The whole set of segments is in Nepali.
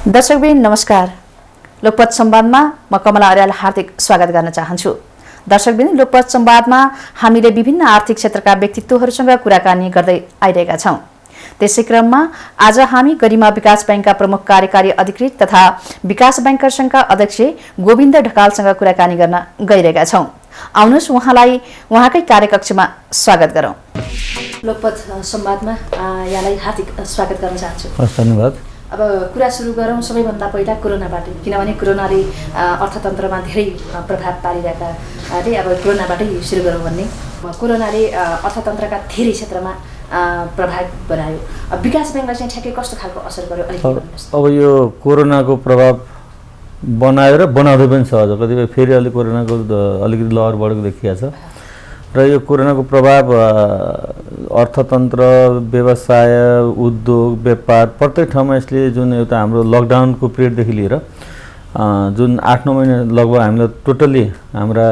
दर्शकबिन नमस्कार। लोकपथ संवादमा म कमला अर्याल हार्दिक स्वागत गर्न चाहन्छु। दर्शकबिन लोकपथ संवादमा हामीले विभिन्न आर्थिक क्षेत्रका व्यक्तित्वहरूसँग कुराकानी गर्दै आइरहेका छौं। त्यसै क्रममा आज हामी गरिमा विकास बैंकका प्रमुख कार्यकारी अधिकृत तथा विकास बैंकर्स संघका अध्यक्ष गोविन्द ढकालसँग कुराकानी गर्न गइरहेका छौं। आउनुहोस् उहाँलाई उहाँकै कार्यकक्षमा स्वागत गरौं। लोकपथ संवादमा यहाँलाई हार्दिक स्वागत गर्न चाहन्छु। धन्यवाद। अब कुरा सुरु गरौँ सबैभन्दा पहिला कोरोनाबाट, किनभने कोरोनाले अर्थतन्त्रमा धेरै प्रभाव पारिरहेकाले अब कोरोनाबाटै सुरु गरौँ भन्ने। कोरोनाले अर्थतन्त्रका धेरै क्षेत्रमा प्रभाव बनायो। विकास बैंकलाई चाहिँ ठ्याक्कै कस्तो खालको असर गर्यो अलिकति भन्नुहोस्। अब यो कोरोनाको प्रभाव बनायो र बनाउँदै पनि छ। अझ कतिपय फेरि अलि कोरोनाको अलिकति लहर बढेको देखिएको छ र यो कोरोनाको प्रभाव अर्थतन्त्र, व्यवसाय, उद्योग, व्यापार प्रत्येक ठाउँमा यसले जुन एउटा हाम्रो लकडाउनको पिरियडदेखि लिएर जुन 8-9 महिना लगभग हामीलाई टोटल्ली हाम्रा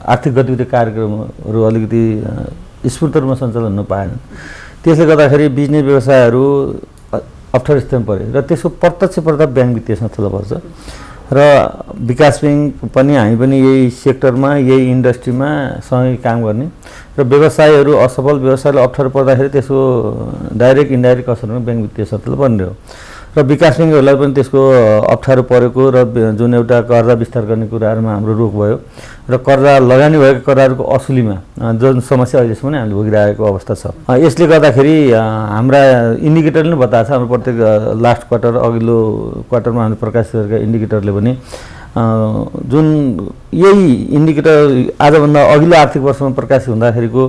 आर्थिक गतिविधि कार्यक्रमहरू अलिकति स्फूर्त रूपमा सञ्चालन हुन पाएनन्। त्यसले गर्दाखेरि बिजनेस व्यवसायहरू अप्ठ्यारो स्थितिमा परे र त्यसको प्रत्यक्ष प्रभाव ब्याङ्क वित्तीय संस्थालाई पर्छ र विकास बैंक पनि हामी पनि यही सेक्टरमा यही इन्डस्ट्रीमा सँगै काम गर्ने र व्यवसायहरू असफल व्यवसायले अप्ठ्यारो पर्दाखेरि त्यसको डाइरेक्ट इन्डाइरेक्ट असरमा ब्याङ्क वित्तीय संस्थाले पर्ने हो र विकास बैंकहरूलाई पनि त्यसको अप्ठ्यारो परेको र जुन एउटा कर्जा विस्तार गर्ने कुराहरूमा हाम्रो रोक भयो र कर्जा लगानी भएको कर्जाहरूको असुलीमा जुन समस्या अहिलेसम्म हामीले भोगिरहेको अवस्था छ। यसले गर्दाखेरि हाम्रा इन्डिकेटरले नै बताएको छ। हाम्रो प्रत्येक लास्ट क्वार्टर अघिल्लो क्वार्टरमा हामीले प्रकाशित गरेका इन्डिकेटरले पनि जुन यही इन्डिकेटर आजभन्दा अघिल्लो आर्थिक वर्षमा प्रकाशित हुँदाखेरिको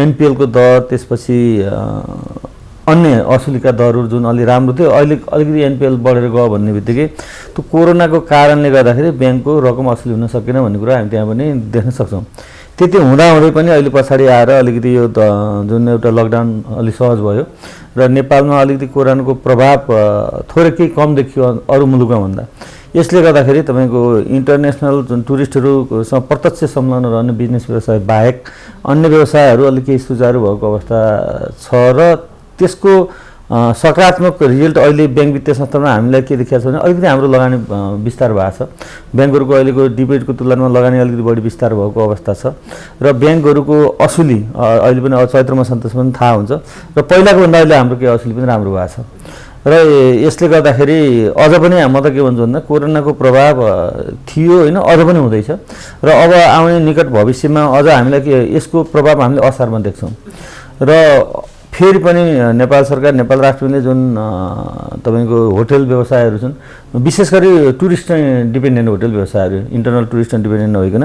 एनपिएलको दर, त्यसपछि अन्य असुलीका दरहरू जुन अलि राम्रो थियो, अहिले अलिकति एनपिएल बढेर गयो भन्ने बित्तिकै त्यो कोरोनाको कारणले गर्दाखेरि ब्याङ्कको रकम असुली हुन सकेन भन्ने कुरा हामी त्यहाँ पनि देख्न सक्छौँ। त्यति हुँदाहुँदै पनि अहिले पछाडि आएर अलिकति यो जुन एउटा लकडाउन अलि सहज भयो र नेपालमा अलिकति कोरोनाको प्रभाव थोरै केही कम देखियो अरू मुलुकमा भन्दा। यसले गर्दाखेरि तपाईँको इन्टरनेसनल जुन टुरिस्टहरूसँग प्रत्यक्ष संलग्न रहने बिजनेस व्यवसाय बाहेक अन्य व्यवसायहरू अलिक केही सुचारू भएको अवस्था छ र त्यसको सकारात्मक रिजल्ट अहिले ब्याङ्क वित्तीय संस्थामा हामीलाई के देखिएको छ भने अलिकति हाम्रो लगानी विस्तार भएको छ। ब्याङ्कहरूको अहिलेको डिपोजिटको तुलनामा लगानी अलिकति बढी विस्तार भएको अवस्था छ र ब्याङ्कहरूको असुली अहिले पनि चैत्रमा सन्तोष पनि थाहा हुन्छ र पहिलाको भन्दा अहिले हाम्रो केही असुली पनि राम्रो भएको छ र यसले गर्दाखेरि अझ पनि म त के भन्छु भन्दा कोरोनाको प्रभाव थियो होइन, अझ पनि हुँदैछ र अब आउने निकट भविष्यमा अझ हामीलाई के यसको प्रभाव हामीले असारमा देख्छौँ र फेरि पनि नेपाल सरकार, नेपाल राष्ट्रले जुन तपाईँको होटल व्यवसायहरू छन्, विशेष गरी टुरिस्ट डिपेन्डेन्ट होटल व्यवसायहरू, इन्टरनल टुरिस्ट डिपेन्डेन्ट नभइकन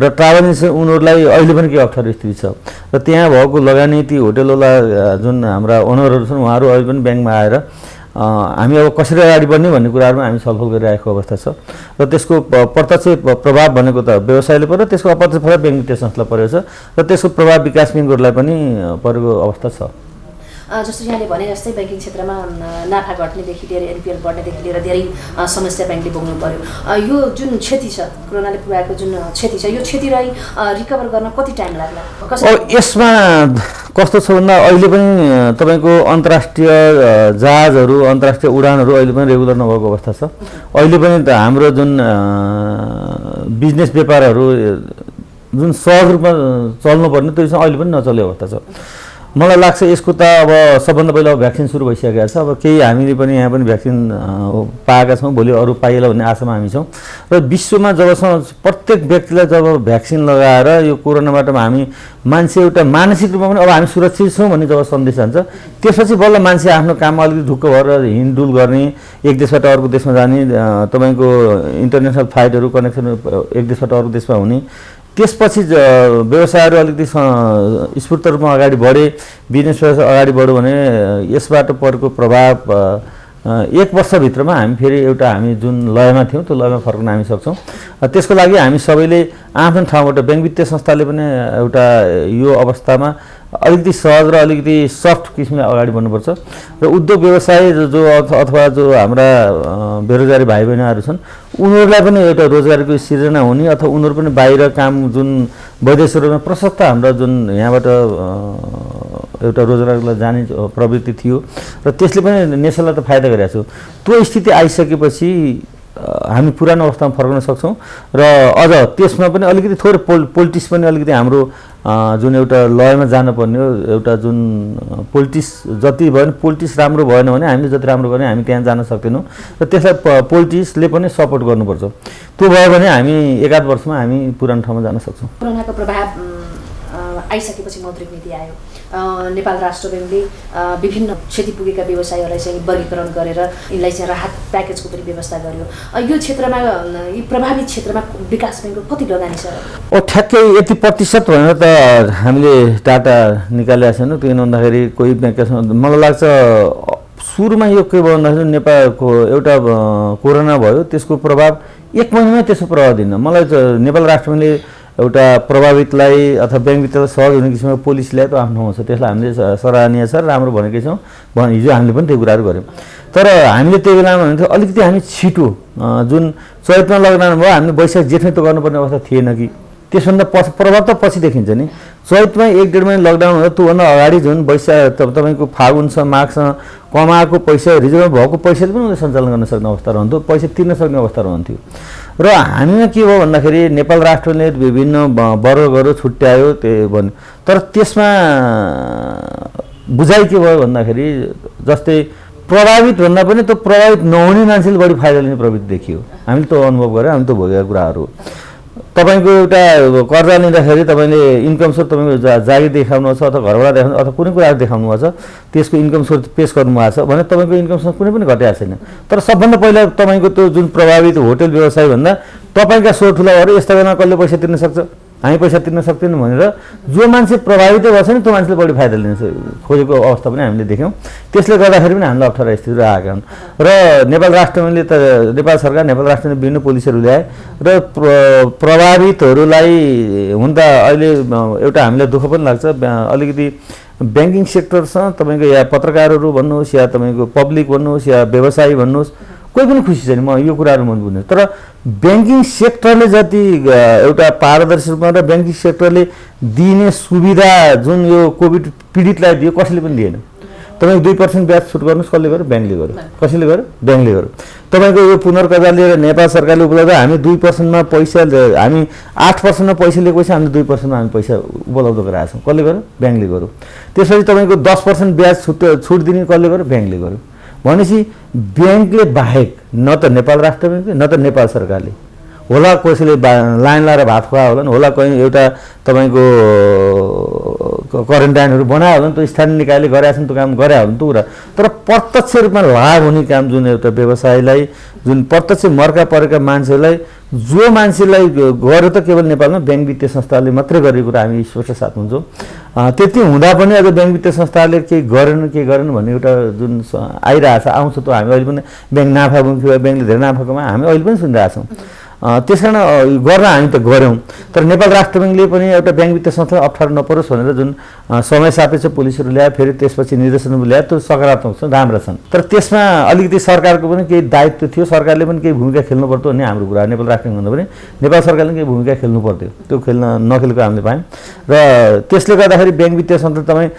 र ट्राभल एजेन्सी उनीहरूलाई अहिले पनि केही अप्ठ्यारो स्थिति छ र त्यहाँ भएको लगानी ती होटलवाला जुन हाम्रा ओनरहरू छन् उहाँहरू अहिले पनि ब्याङ्कमा आएर हामी अब कसरी अगाडि बढ्ने भन्ने कुराहरूमा हामी छलफल गरिरहेको अवस्था छ र त्यसको प्रत्यक्ष प्रभाव भनेको त व्यवसायले पर्यो, त्यसको अप्रत्यक्ष प्रभाव ब्याङ्क वित्तीय संस्थालाई परेको छ र त्यसको प्रभाव विकास ब्याङ्कहरूलाई पनि परेको अवस्था छ। जस्तो यहाँले भने जस्तै ब्याङ्किङ क्षेत्रमा नाफा घट्नेदेखि लिएर एनपिएल बढ्नेदेखि लिएर धेरै समस्या ब्याङ्कले भोग्नु पर्यो। यो जुन क्षति छ, कोरोनाले पुर्याएको जुन क्षति छ, यो क्षतिलाई रिकभर गर्न कति टाइम लाग्ला? यसमा कस्तो छ भन्दा अहिले पनि तपाईँको अन्तर्राष्ट्रिय जहाजहरू, अन्तर्राष्ट्रिय उडानहरू अहिले पनि रेगुलर नभएको अवस्था छ। अहिले पनि त हाम्रो जुन बिजनेस व्यापारहरू जुन सहज रूपमा चल्नुपर्ने त्यो अहिले पनि नचल्ने अवस्था छ। मलाई लाग्छ यसको त अब सबभन्दा पहिला भ्याक्सिन सुरु भइसकेको छ। अब केही हामीले पनि यहाँ पनि भ्याक्सिन पाएका छौँ, भोलि अरू पाइएला भन्ने आशामा हामी छौँ र विश्वमा जबसम्म प्रत्येक व्यक्तिलाई जब भ्याक्सिन लगाएर यो कोरोनाबाट हामी मान्छे एउटा मानसिक रूपमा पनि अब हामी सुरक्षित छौँ भन्ने जब सन्देश जान्छ, त्यसपछि बल्ल मान्छे आफ्नो काममा अलिकति ढुक्क भएर हिँडडुल गर्ने, एक देशबाट अर्को देशमा जाने, तपाईँको इन्टरनेसनल फ्लाइटहरू कनेक्सन एक देशबाट अर्को देशमा हुने, त्यसपछि व्यवसायहरू अलिकति स्फूर्त रूपमा अगाडि बढे, बिजनेस व्यवसाय अगाडि बढ्यो भने यसबाट परेको प्रभाव 1 वर्षभित्रमा हामी फेरि एउटा हामी जुन लयमा थियौँ त्यो लयमा फर्कन हामी सक्छौँ। त्यसको लागि हामी सबैले आफ्नो ठाउँबाट ब्याङ्क वित्तीय संस्थाले पनि एउटा यो अवस्थामा अलिकति सहज र अलिकति सफ्ट किसिमले अगाडि बढ्नुपर्छ र उद्योग व्यवसाय जो अथवा जो हाम्रा बेरोजगारी भाइ बहिनीहरू छन् उनीहरूलाई पनि एउटा रोजगारीको सिर्जना हुने अथवा उनीहरू पनि बाहिर काम जुन वैदेशिक रूपमा प्रशस्त हाम्रो जुन यहाँबाट एउटा रोजगारलाई जाने प्रवृत्ति थियो र त्यसले पनि नेसनलाई त फाइदा गरिरहेको छ। त्यो स्थिति आइसकेपछि हामी पुरानो अवस्थामा फर्कन सक्छौँ र अझ त्यसमा पनि अलिकति थोरै पोलिटिक्स पनि अलिकति हाम्रो जुन एउटा लयमा जानुपर्ने हो, एउटा जुन पोलिटिक्स जति भयो भने पोलिटिक्स राम्रो भएन भने हामीले जति राम्रो गर्ने हामी त्यहाँ जान सक्दैनौँ र त्यसलाई पोलिटिक्सले पनि सपोर्ट गर्नुपर्छ। त्यो भयो भने हामी एकाध वर्षमा हामी पुरानो ठाउँमा जान सक्छौँ। कोरोनाको प्रभाव आइसकेपछि मौद्रिक नीति आयो। नेपाल राष्ट्र ब्याङ्कले विभिन्न क्षति पुगेका व्यवसायहरूलाई चाहिँ वर्गीकरण गरेर यिनलाई चाहिँ राहत प्याकेजको पनि व्यवस्था गर्यो। यो क्षेत्रमा यी प्रभावित क्षेत्रमा विकास ब्याङ्कको कति लगानी छ? ठ्याक्कै यति प्रतिशत भनेर त हामीले डाटा निकालेका छैनौँ। किन भन्दाखेरि कोही ब्याङ्कसँग मलाई लाग्छ सुरुमा यो के भयो भन्दाखेरि नेपालको एउटा कोरोना भयो, त्यसको प्रभाव 1 महिनामै त्यसको प्रभाव दिन मलाई नेपाल राष्ट्र ब्याङ्कले एउटा प्रभावितलाई अथवा ब्याङ्क वित्तलाई सहज हुने किसिमको पोलिसी ल्यायो, त आफ्नो ठाउँमा छ, त्यसलाई हामीले सराहनीय छ, राम्रो भनेकै छौँ। हिजो हामीले पनि त्यो कुराहरू गऱ्यौँ। तर हामीले त्यो बेलामा भन्थ्यो अलिकति हामी छिटो जुन चैतमा लकडाउन भयो, हामीले वैशाख जेठमै त गर्नुपर्ने अवस्था थिएन कि, त्यसभन्दा प्रभाव त पछि देखिन्छ नि। चैतमा 1-1.5 महिना लकडाउन हो, त्योभन्दा अगाडि जुन वैशाख तपाईँको फागुनसँग माघसँग कमाएको पैसा रिजर्भमा भएको पैसाले पनि उनीहरूले सञ्चालन गर्न सक्ने अवस्था रहन्थ्यो, पैसा तिर्न सक्ने अवस्था रहन्थ्यो। र हामीमा के भयो भन्दाखेरि नेपाल राष्ट्रले विभिन्न वर्गहरू छुट्यायो त्यो भन्यो, तर त्यसमा बुझाइ के भयो भन्दाखेरि जस्तै प्रभावित भन्दा पनि त्यो प्रभावित नहुने मान्छेले बढी फाइदा लिने प्रवृत्ति देखियो। हामीले त्यो अनुभव गऱ्यौँ, हामीले त्यो भोगेका कुराहरू। तपाईँको एउटा कर्जा लिँदाखेरि तपाईँले इन्कम सोर्स तपाईँको जागिर देखाउनु छ अथवा घरबाट देखाउनु अथवा कुनै कुराहरू देखाउनु भएको छ, त्यसको इन्कम सोर्स पेस गर्नुभएको छ भने तपाईँको इन्कम सोर्स कुनै पनि घटेको छैन। तर सबभन्दा पहिला तपाईँको त्यो जुन प्रभावित होटल व्यवसाय भन्दा तपाईँका सो ठुलाहरू यस्ता बेलामा कसले पैसा तिर्न सक्छ, हामी पैसा तिर्न सक्दैनौँ भनेर जो मान्छे प्रभावितै भएको छ नि त्यो मान्छेले बढी फाइदा लिन खोजेको अवस्था पनि हामीले देख्यौँ। त्यसले गर्दाखेरि पनि हामीलाई अप्ठ्यारो स्थिति आएका हुन् र नेपाल राष्ट्र ब्याङ्कले त नेपाल सरकार नेपाल राष्ट्रले विभिन्न पोलिसीहरू ल्याए र प्रभावितहरूलाई हुन त अहिले एउटा हामीलाई दुःख पनि लाग्छ, अलिकति ब्याङ्किङ सेक्टरसँग तपाईँको या पत्रकारहरू भन्नुहोस् या तपाईँको पब्लिक भन्नुहोस् या व्यवसायी भन्नुहोस्, कोही पनि खुसी छैन। म यो कुराहरू मन बुझ्नु, तर ब्याङ्किङ सेक्टरले जति एउटा पारदर्शी रूपमा र ब्याङ्किङ सेक्टरले दिने सुविधा जुन यो कोभिड पीडितलाई दियो कसैले पनि दिएन। तपाईँको 2% ब्याज छुट गर्नुहोस्, कसले गर्यो? ब्याङ्कले गर्यो। कसैले गर्यो? ब्याङ्कले गर्यो। तपाईँको यो पुनर्कर्जा लिएर नेपाल सरकारले उपलब्ध हामी 2%मा पैसा, हामी 8%मा पैसा लिएको पैसा हामीले 2%मा हामी पैसा उपलब्ध गराएको छौँ, कसले गर्यो? ब्याङ्कले गर्यो। त्यसपछि तपाईँको 10% ब्याज छुट दिने कसले गर्यो? ब्याङ्कले गर्यो। भनेपछि ब्याङ्कले बाहेक न त नेपाल राष्ट्र ब्याङ्कले न त नेपाल सरकारले होला कसैले लाइन लाएर भात खुवायो होला नि, होला कहीँ एउटा तपाईँको क्वारेन्टाइनहरू बनायो होला नि, त्यो स्थानीय निकायले गरेका छन्, त्यो काम गरे होला नि त्यो कुरा। तर प्रत्यक्ष रूपमा लाभ हुने काम जुन एउटा व्यवसायलाई जुन प्रत्यक्ष मर्का परेका मान्छेलाई जो मान्छेलाई गऱ्यो त केवल नेपालमा ब्याङ्क वित्तीय संस्थाले मात्रै गरेको कुरा हामी स्पष्ट साथ हुन्छौँ। त्यति हुँदा पनि अब ब्याङ्क वित्तीय संस्थाले केही गरेन भन्ने एउटा जुन आइरहेको छ आउँछ, त्यो हामी अहिले पनि ब्याङ्क नाफामुखी भयो, ब्याङ्कले धेरै नाफा कमायो, हामी अहिले पनि सुनिरहेछौँ। त्यस कारण गर्न हामी त गऱ्यौँ, तर नेपाल राष्ट्र ब्याङ्कले पनि एउटा ब्याङ्क वित्तीय संस्थालाई अप्ठ्यारो नपरोस् भनेर जुन समय सापेक्ष पोलिसीहरू ल्यायो, फेरि त्यसपछि निर्देशनहरू ल्यायो, त्यो सकारात्मक छन्, राम्रा छन्। तर त्यसमा अलिकति सरकारको पनि केही दायित्व थियो, सरकारले पनि केही भूमिका खेल्नु पर्थ्यो भन्ने हाम्रो कुरा। नेपाल राष्ट्र ब्याङ्कभन्दा पनि नेपाल सरकारले केही भूमिका खेल्नु पर्थ्यो, त्यो नखेलेको हामीले पायौँ। र त्यसले गर्दाखेरि ब्याङ्क वित्तीय संस्था तपाईँ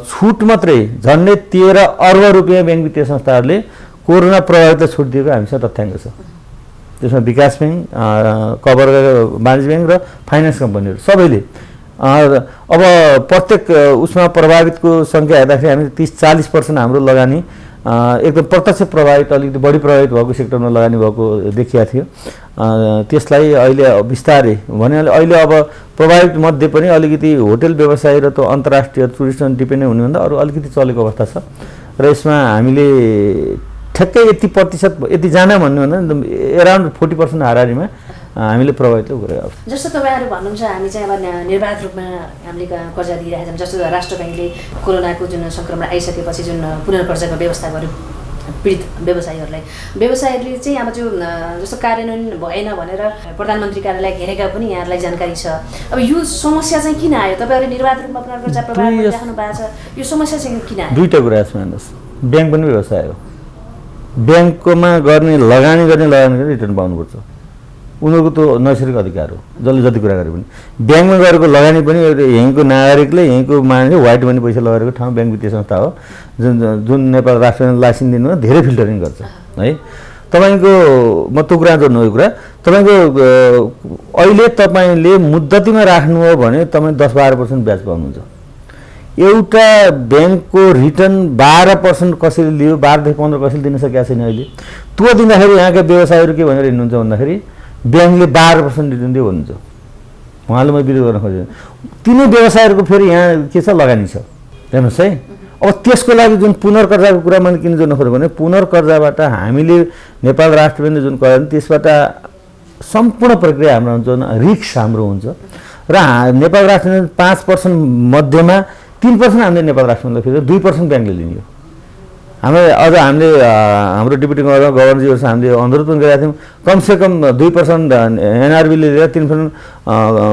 छुट मात्रै झन्डै 13 अर्ब रुपियाँ ब्याङ्क वित्तीय संस्थाहरूले कोरोना प्रभावितलाई छुट दिएको हामीसँग तथ्याङ्क छ। त्यसमा विकास ब्याङ्क, कभर वाणिज्य ब्याङ्क र फाइनेन्स कम्पनीहरू सबैले। अब प्रत्येक उसमा प्रभावितको सङ्ख्या हेर्दाखेरि हामी 30-40% हाम्रो लगानी एकदम प्रत्यक्ष प्रभावित, अलिकति बढी प्रभावित भएको सेक्टरमा लगानी भएको देखिएको थियो। त्यसलाई अहिले बिस्तारै भने अहिले अब प्रभावित मध्ये पनि अलिकति होटल व्यवसाय र त्यो अन्तर्राष्ट्रिय टुरिस्टमा डिपेन्डेन्ट हुनेभन्दा अरू अलिकति चलेको अवस्था छ र यसमा हामीले ठ्याक्कै यति प्रतिशत यति जान भन्नु भन्दा एराउन्ड 40% हाराहारीमा हामीले प्रभावित गरेको। जस्तो तपाईँहरू भन्नुहुन्छ हामी चाहिँ अब निर्वाध रूपमा हामीले कर्जा दिइरहेका छौँ। जस्तो राष्ट्र ब्याङ्कले कोरोनाको जुन सङ्क्रमण आइसकेपछि जुन पुनर्कर्जाको व्यवस्था गर्यो पीडित व्यवसायहरूले चाहिँ अब जो जस्तो कार्यान्वयन भएन भनेर प्रधानमन्त्री कार्यालय घेरेका पनि यहाँहरूलाई जानकारी छ। अब यो समस्या चाहिँ किन आयो? तपाईँहरूले निर्वाध रूपमा पुनर्कर्जा प्रभाव देखाउनु भएको छ, यो समस्या चाहिँ किन आयो? दुईवटा कुरा यसमा हेर्नुहोस्, ब्याङ्क पनि व्यवसाय हो, ब्याङ्कमा गर्ने लगानी गर्ने रिटर्न पाउनुपर्छ। उनीहरूको त्यो नैसर्गिक अधिकार हो, जसले जति कुरा गरे पनि। ब्याङ्कमा गरेको लगानी पनि एउटा यहीँको नागरिकले यहीँको मान्छे व्हाइट मनी पैसा लगाएको ठाउँ ब्याङ्क वित्तीय संस्था हो, जुन नेपाल राष्ट्र लाइसेन्स दिनुमा धेरै फिल्टरिङ गर्छ है। तपाईँको म त्यो कुरा जोड्नु यो कुरा तपाईँको अहिले तपाईँले मुद्दतीमा राख्नु हो भने तपाईँ 10-12% ब्याज पाउनुहुन्छ। एउटा ब्याङ्कको रिटर्न 12% कसैले लियो, 12 देखि 15 कसैले दिन सकेका छैन अहिले। त्यो दिँदाखेरि यहाँका व्यवसायीहरू के भनेर हिँड्नुहुन्छ भन्दाखेरि ब्याङ्कले 12% रिटर्न दियो भन्नुहुन्छ। उहाँले म विरोध गर्न खोजेँ। तिनै व्यवसायहरूको फेरि यहाँ के छ, लगानी छ, हेर्नुहोस् है। अब त्यसको लागि जुन पुनर्कर्जाको कुरा मैले किन जोड्न खोजेँ भने पुनर्कर्जाबाट हामीले नेपाल राष्ट्र ब्याङ्कले जुन गर्यो त्यसबाट सम्पूर्ण प्रक्रिया हाम्रो हुन्छ, रिस्क हाम्रो हुन्छ र नेपाल राष्ट्र ब्याङ्क 5% मध्येमा 3% हामीले नेपाल राष्ट्र ब्याङ्कलाई फेरि 2% ब्याङ्कले लिने हो। हामीले हाम्रो डिप्युटी गभर्नरजीहरूसँग हामीले अनुरोध पनि गरेका थियौँ, कमसेकम 2% एनआरबीले लिएर 3%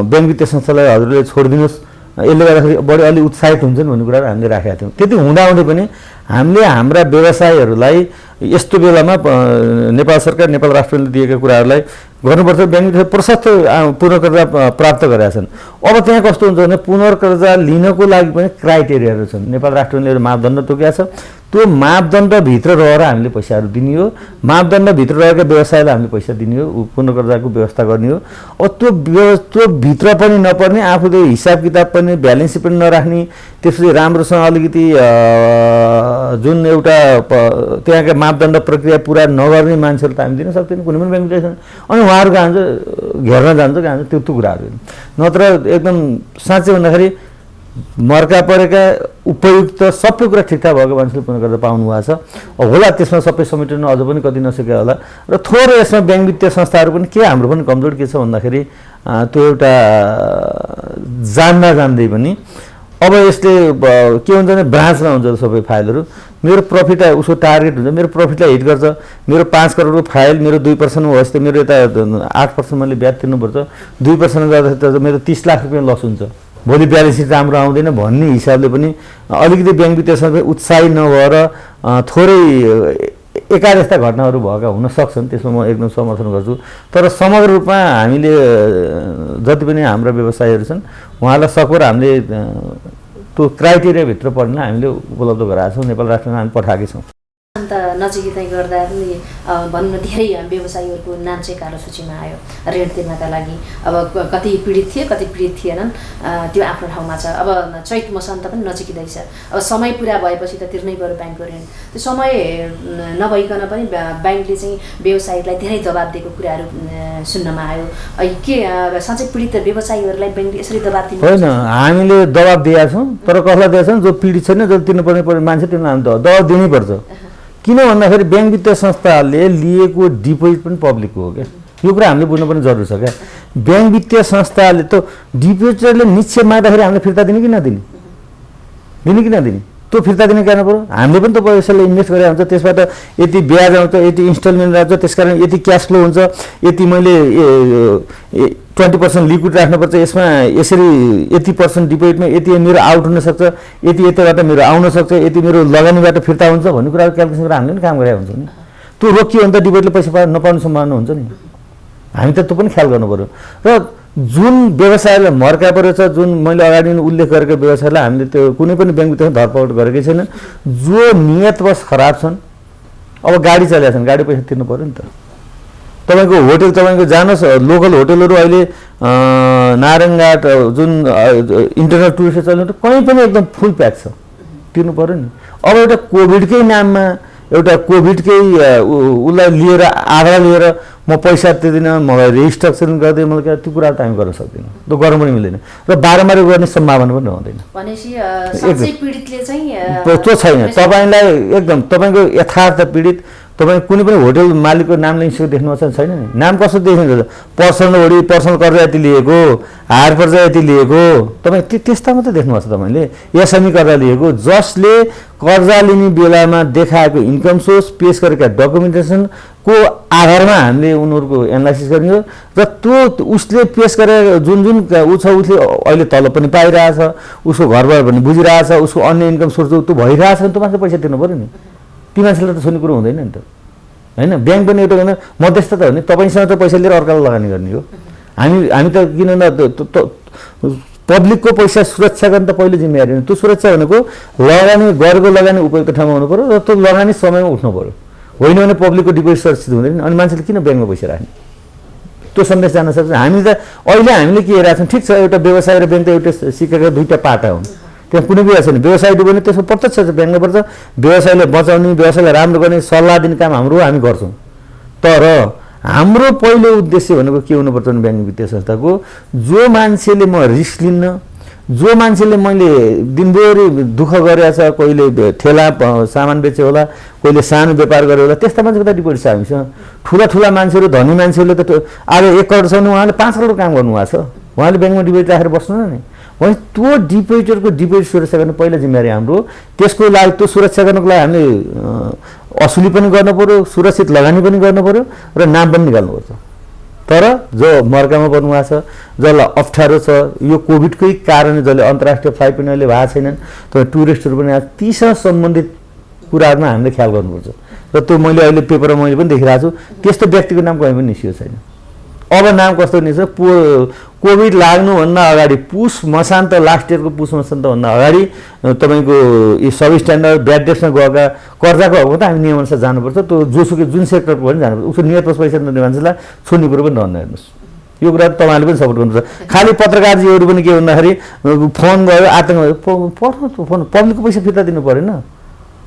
ब्याङ्क वित्तीय संस्थालाई हजुरले छोडिदिनुहोस्, यसले गर्दाखेरि बढी अलि उत्साहित हुन्छन् भन्ने कुरा हामीले राखेका थियौँ। त्यति हुँदाहुँदै पनि हामीले हाम्रा व्यवसायीहरूलाई यस्तो बेलामा नेपाल सरकार नेपाल राष्ट्रले दिएका कुराहरूलाई गर्नुपर्छ। ब्याङ्कले प्रशस्त पुनर्कर्जा प्राप्त गरेका छन्। अब त्यहाँ कस्तो हुन्छ भने पुनर्कर्जा लिनको लागि पनि क्राइटेरियाहरू छन्। नेपाल राष्ट्रले मापदण्ड तोकेका छ, त्यो मापदण्डभित्र रहेर हामीले पैसाहरू दिने हो, मापदण्डभित्र रहेका व्यवसायलाई हामीले पैसा दिने हो, पुनर्कर्जाको व्यवस्था गर्ने हो। अब त्यो भित्र पनि नपर्ने, आफूले हिसाब किताब पनि ब्यालेन्स सिट पनि नराख्ने, त्यसपछि राम्रोसँग अलिकति जुन एउटा त्यहाँका मापदण्ड प्रक्रिया पुरा नगर्ने मान्छेहरू त हामी दिन सक्दैनौँ, कुनै पनि ब्याङ्क छैन। अनि उहाँहरू कहाँ जान्छ, घेर्न जान्छ कहाँ जान्छ, त्यो कुराहरू नत्र एकदम साँच्चै भन्दाखेरि मर्का परेका उपयुक्त सबै कुरा ठिकठाक भएको मान्छेले पुनर्कर्जा पाउनु भएको छ होला। त्यसमा सबै समेटिनु अझ पनि कति नसकेको होला र थोरै यसमा ब्याङ्क वित्तीय संस्थाहरू पनि के हाम्रो पनि कमजोर के छ भन्दाखेरि त्यो एउटा जान्दै पनि अब यसले के हुन्छ भने ब्रान्चमा हुन्छ सबै फाइलहरू। मेरो प्रफिट उसको टार्गेट हुन्छ, मेरो प्रफिटलाई हिट गर्छ। मेरो 5 करोडको फाइल मेरो 2% होस् त मेरो यता 8% मैले ब्याज तिर्नुपर्छ, 2% गर्दाखेरि मेरो 30 लाख रुपियाँ लस हुन्छ। भोलि ब्यालेन्स सिट राम्रो आउँदैन भन्ने हिसाबले पनि अलिकति ब्याङ्क वित्तीय संस्था उत्साही नभएर थोरै एकारेस्ता घटनाहरू भएका हुन सक्छन्, त्यसमा म एकदम समर्थन गर्छु। तर समग्र रूपमा हामीले जति पनि हाम्रा व्यवसायीहरू छन् उहाँलाई सकभर हामीले त्यो क्राइटेरियाभित्र पर्ने हामीले उपलब्ध गराएका छौँ। नेपाल राष्ट्रमा हामी पठाएकै छौँ। अन्त नजिकै गर्दा पनि भनौँ न धेरै व्यवसायीहरूको नाम चाहिँ कालो सूचीमा आयो ऋण तिर्नका लागि। अब कति पीडित थिए कति पीडित थिएनन् त्यो आफ्नो ठाउँमा छ। अब चैत मसान्त पनि नजिकिँदैछ, अब समय पुरा भएपछि त तिर्नै पर्यो ब्याङ्कको ऋण। त्यो समय नभइकन पनि ब्याङ्कले चाहिँ व्यवसायीलाई धेरै दबाब दिएको कुराहरू सुन्नमा आयो। के साँच्चै पीडित व्यवसायीहरूलाई ब्याङ्कले यसरी दबाब दिनु होइन? हामीले दबाब दिएका छौँ, तर कसलाई दिएका छौँ? जो पीडित छैन, जो तिर्नुपर्ने मान्छे तिनीलाई हामी दबाब दिनैपर्छ। किन भन्दाखेरि ब्याङ्क वित्तीय संस्थाले लिएको डिपोजिट पनि पब्लिकको हो क्या, यो कुरा हामीले बुझ्नु पनि जरुरी छ क्या। ब्याङ्क वित्तीय संस्थाले त डिपोजिटरले निक्षेप माग्दाखेरि हामीले फिर्ता दिने कि नदिने, त्यो फिर्ता दिने कारण पऱ्यो। हामीले पनि त पैसाले इन्भेस्ट गरेर हुन्छ, त्यसबाट यति ब्याज आउँछ, यति इन्स्टलमेन्ट आउँछ, त्यसकारण यति क्यास फ्लो हुन्छ, यति मैले 20% लिक्विड राख्नुपर्छ, यसमा यसरी यति % डिपोजिटमा यति मेरो आउट हुनसक्छ, यतिबाट मेरो आउन सक्छ, यति मेरो लगानीबाट फिर्ता हुन्छ भन्ने कुरा क्यालकुलेसन गरेर हामीले पनि काम गरेका हुन्छ नि। त्यो रोकियो भने त डिपोजिटले पैसा नपाउने सम्भावना हुन्छ नि। हामी त त्यो पनि ख्याल गर्नु पऱ्यो। र जुन व्यवसायलाई मर्का परेछ, जुन मैले अगाडि उल्लेख गरेको व्यवसायलाई हामीले त्यो कुनै पनि ब्याङ्क वित्तीय धरपकड गरेकै छैन। जो नियतवश खराब छन्, अब गाडी चलेका छन्, गाडी पैसा तिर्नु पऱ्यो नि त। तपाईँको होटल, तपाईँको जानुहोस् लोकल होटलहरू अहिले नारायणघाट जुन इन्टरनल टुरिस्ट चल्ने कहीँ पनि एकदम फुल प्याक छ, तिर्नु पऱ्यो नि। अब एउटा कोभिडकै नाममा एउटा कोभिडकै उसलाई लिएर आधार लिएर म पैसा तिर्दिनँ, मलाई रेजिस्ट्रेसन गर्दै मलाई त्यो कुरा त हामी गर्न सक्दैनौँ, त्यो गर्न पनि मिल्दैन र बारम्बार गर्ने सम्भावना पनि हुँदैन। त्यो छैन। तपाईँलाई एकदम तपाईँको यथार्थ पीडित तपाईँ कुनै पनि होटल मालिकको नाम लिइसकेको देख्नुभएको छैन नि? नाम कस्तो देखिन्छ? पर्सनल कर्जा यति लिएको, हायर कर्जा यति लिएको, तपाईँ त्यस्ता मात्रै देख्नुभएको छ तपाईँले। एसएमई कर्जा लिएको, जसले कर्जा लिने बेलामा देखाएको इन्कम सोर्स, पेस गरेका डकुमेन्टेसनको आधारमा हामीले उनीहरूको एनालाइसिस गर्ने हो र त्यो उसले पेस गरेर जुन उसले अहिले तलब पनि पाइरहेछ, उसको घरबार पनि बुझिरहेछ, उसको अन्य इन्कम सोर्स त्यो भइरहेछ भने त्यो मान्छे पैसा तिर्नु पऱ्यो नि। ती मान्छेलाई त छोड्ने कुरो हुँदैन नि त। हैन। ब्याङ्क पनि एउटा होइन मध्यस्थता हो नि, तपाईँसँग त पैसा लिएर अर्कालाई लगानी गर्ने हो। हामी त किन पब्लिकको पैसा सुरक्षा गर्न त पहिलो जिम्मेवारी हो। त्यो सुरक्षा भनेको लगानी गरेको लगानी उपयुक्त ठाउँमा हुनु पर्यो र त्यो लगानी समयमा उठ्नु पर्यो, होइन भने पब्लिकको डिपोजिट सुरक्षित हुँदैन। अनि मान्छेले किन ब्याङ्कमा पैसा राख्ने, त्यो सन्देश जान सक्छ। हामी त अहिले हामीले के हेरेका छौँ, ठिक छ एउटा व्यवसाय र ब्याङ्क त एउटा सिक्काका दुईटा पाटा हुन्, त्यहाँ कुनै कुरा छैन। व्यवसाय डुब्यो भने त्यसको प्रत्यक्ष ब्याङ्कमा पर्छ, व्यवसायलाई बचाउने व्यवसायलाई राम्रो गर्ने सल्लाह दिने काम हाम्रो हामी गर्छौँ। तर हाम्रो पहिलो उद्देश्य भनेको के हुनुपर्छ भने ब्याङ्क वित्तीय संस्थाको जो मान्छेले म रिस्क लिन्न, जो मान्छेले मैले दिनभरि दुःख गरेको छ, कोहीले ठेला सामान बेच्यो होला, कोहीले सानो व्यापार गर्यो होला, त्यस्ता मान्छेको त डिपोजिट छ हामीसँग। ठुला मान्छेहरू धनी मान्छेहरूले त आज 1 करोड छ भने उहाँले 5 करोड काम गर्नुभएको छ, उहाँले ब्याङ्कमा डिपोजिट राखेर बस्नु न नि। भने त्यो डिपोजिटरको डिपोजिट सुरक्षा गर्ने पहिला जिम्मेवारी हाम्रो। त्यसको लागि त्यो सुरक्षा गर्नको लागि हामीले असुली पनि गर्नु पर्यो, सुरक्षित लगानी पनि गर्नु पर्यो र नाम पनि निकाल्नुपर्छ। तर जो मर्कामा पर्नुभएको छ, जसलाई अप्ठ्यारो छ, यो कोभिडकै कारणले जसले अन्तर्राष्ट्रिय फ्लाइट पनि अहिले भएको छैनन्, तर टुरिस्टहरू पनि तीसँग सम्बन्धित कुराहरूमा हामीले ख्याल गर्नुपर्छ। र त्यो मैले अहिले पेपरमा मैले पनि देखिरहेको छु, त्यस्तो व्यक्तिको नाम कहीँ पनि निस्किएको छैन। अब नाम कस्तो निस्क्छ, कोभिड लाग्नुभन्दा अगाडि पुस मसान्त, लास्ट इयरको पुस मसान्तभन्दा अगाडि तपाईँको यी सब स्ट्यान्डर्ड ब्याड डेट्समा गएका कर्जाको हकमा त हामी नियमअनुसार जानुपर्छ। त्यो जोसुकै जुन सेक्टरको पनि जानुपर्छ, उसको नियत पैसा नदिने मान्छेलाई छोड्ने कुरो पनि रहन्न। हेर्नुहोस्, यो कुरा तपाईँहरूले पनि सपोर्ट गर्नुपर्छ। खालि पत्रकारजीहरू पनि के भन्दाखेरि फोन गयो, आतङ्क पर्नु फोन, पब्लिकको पैसा फिर्ता दिनु परेन,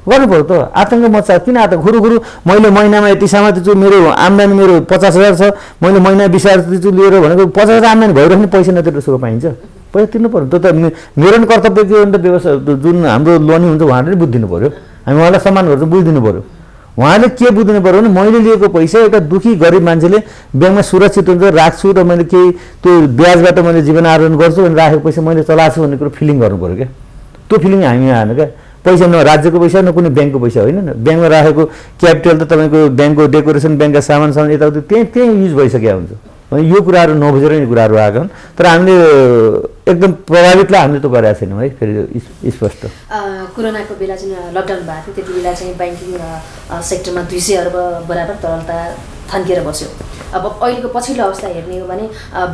गर्नु पऱ्यो त। आतङ्क मचा किन आतङ्क, खुरुखुरु मैले महिनामा यति सामान दिन्छु, मेरो आम्दानी मेरो 50,000 छ, मैले महिना 20,000 दिन्छु लिएर भनेको 50,000 आम्दानी भइरहेको पैसा नतिर्नु सुख पाइन्छ, पैसा तिर्नु पऱ्यो। त्यो त मेरो पनि कर्तव्य के हो भने त व्यवसाय जुन हाम्रो लोनी हुन्छ उहाँले पनि बुझिदिनु पऱ्यो, हामी उहाँलाई सम्मान गर्छौँ, बुझिदिनु पऱ्यो। उहाँले के बुझ्नु पऱ्यो भने मैले लिएको पैसा एउटा दुखी गरिब मान्छेले ब्याङ्कमा सुरक्षित हुन्छ राख्छु र मैले केही त्यो ब्याजबाट मैले जीवन आर्जन गर्छु भने राखेको पैसा मैले चलाएको छु भन्ने कुरो फिलिङ गर्नु पऱ्यो क्या। त्यो फिलिङ हामी आएन क्या। पैसा न राज्यको पैसा न कुनै ब्याङ्कको पैसा होइन, ब्याङ्कमा राखेको क्यापिटल त तपाईँको ब्याङ्कको डेकोरेसन, ब्याङ्कका सामान यताउति त्यही युज भइसकेको हुन्छ। यो कुराहरू नबुझेर यो कुराहरू आएको हुन्। तर हामीले एकदम प्रभावितलाई हामीले त गरेका छैनौँ है। फेरि स्पष्ट कोरोनाको बेला चाहिँ लकडाउन भएको थियो, त्यति बेला चाहिँ ब्याङ्किङ सेक्टरमा 200 अर्ब बराबर तरलता थन्किएर बस्यो। अब अहिलेको पछिल्लो अवस्था हेर्ने हो भने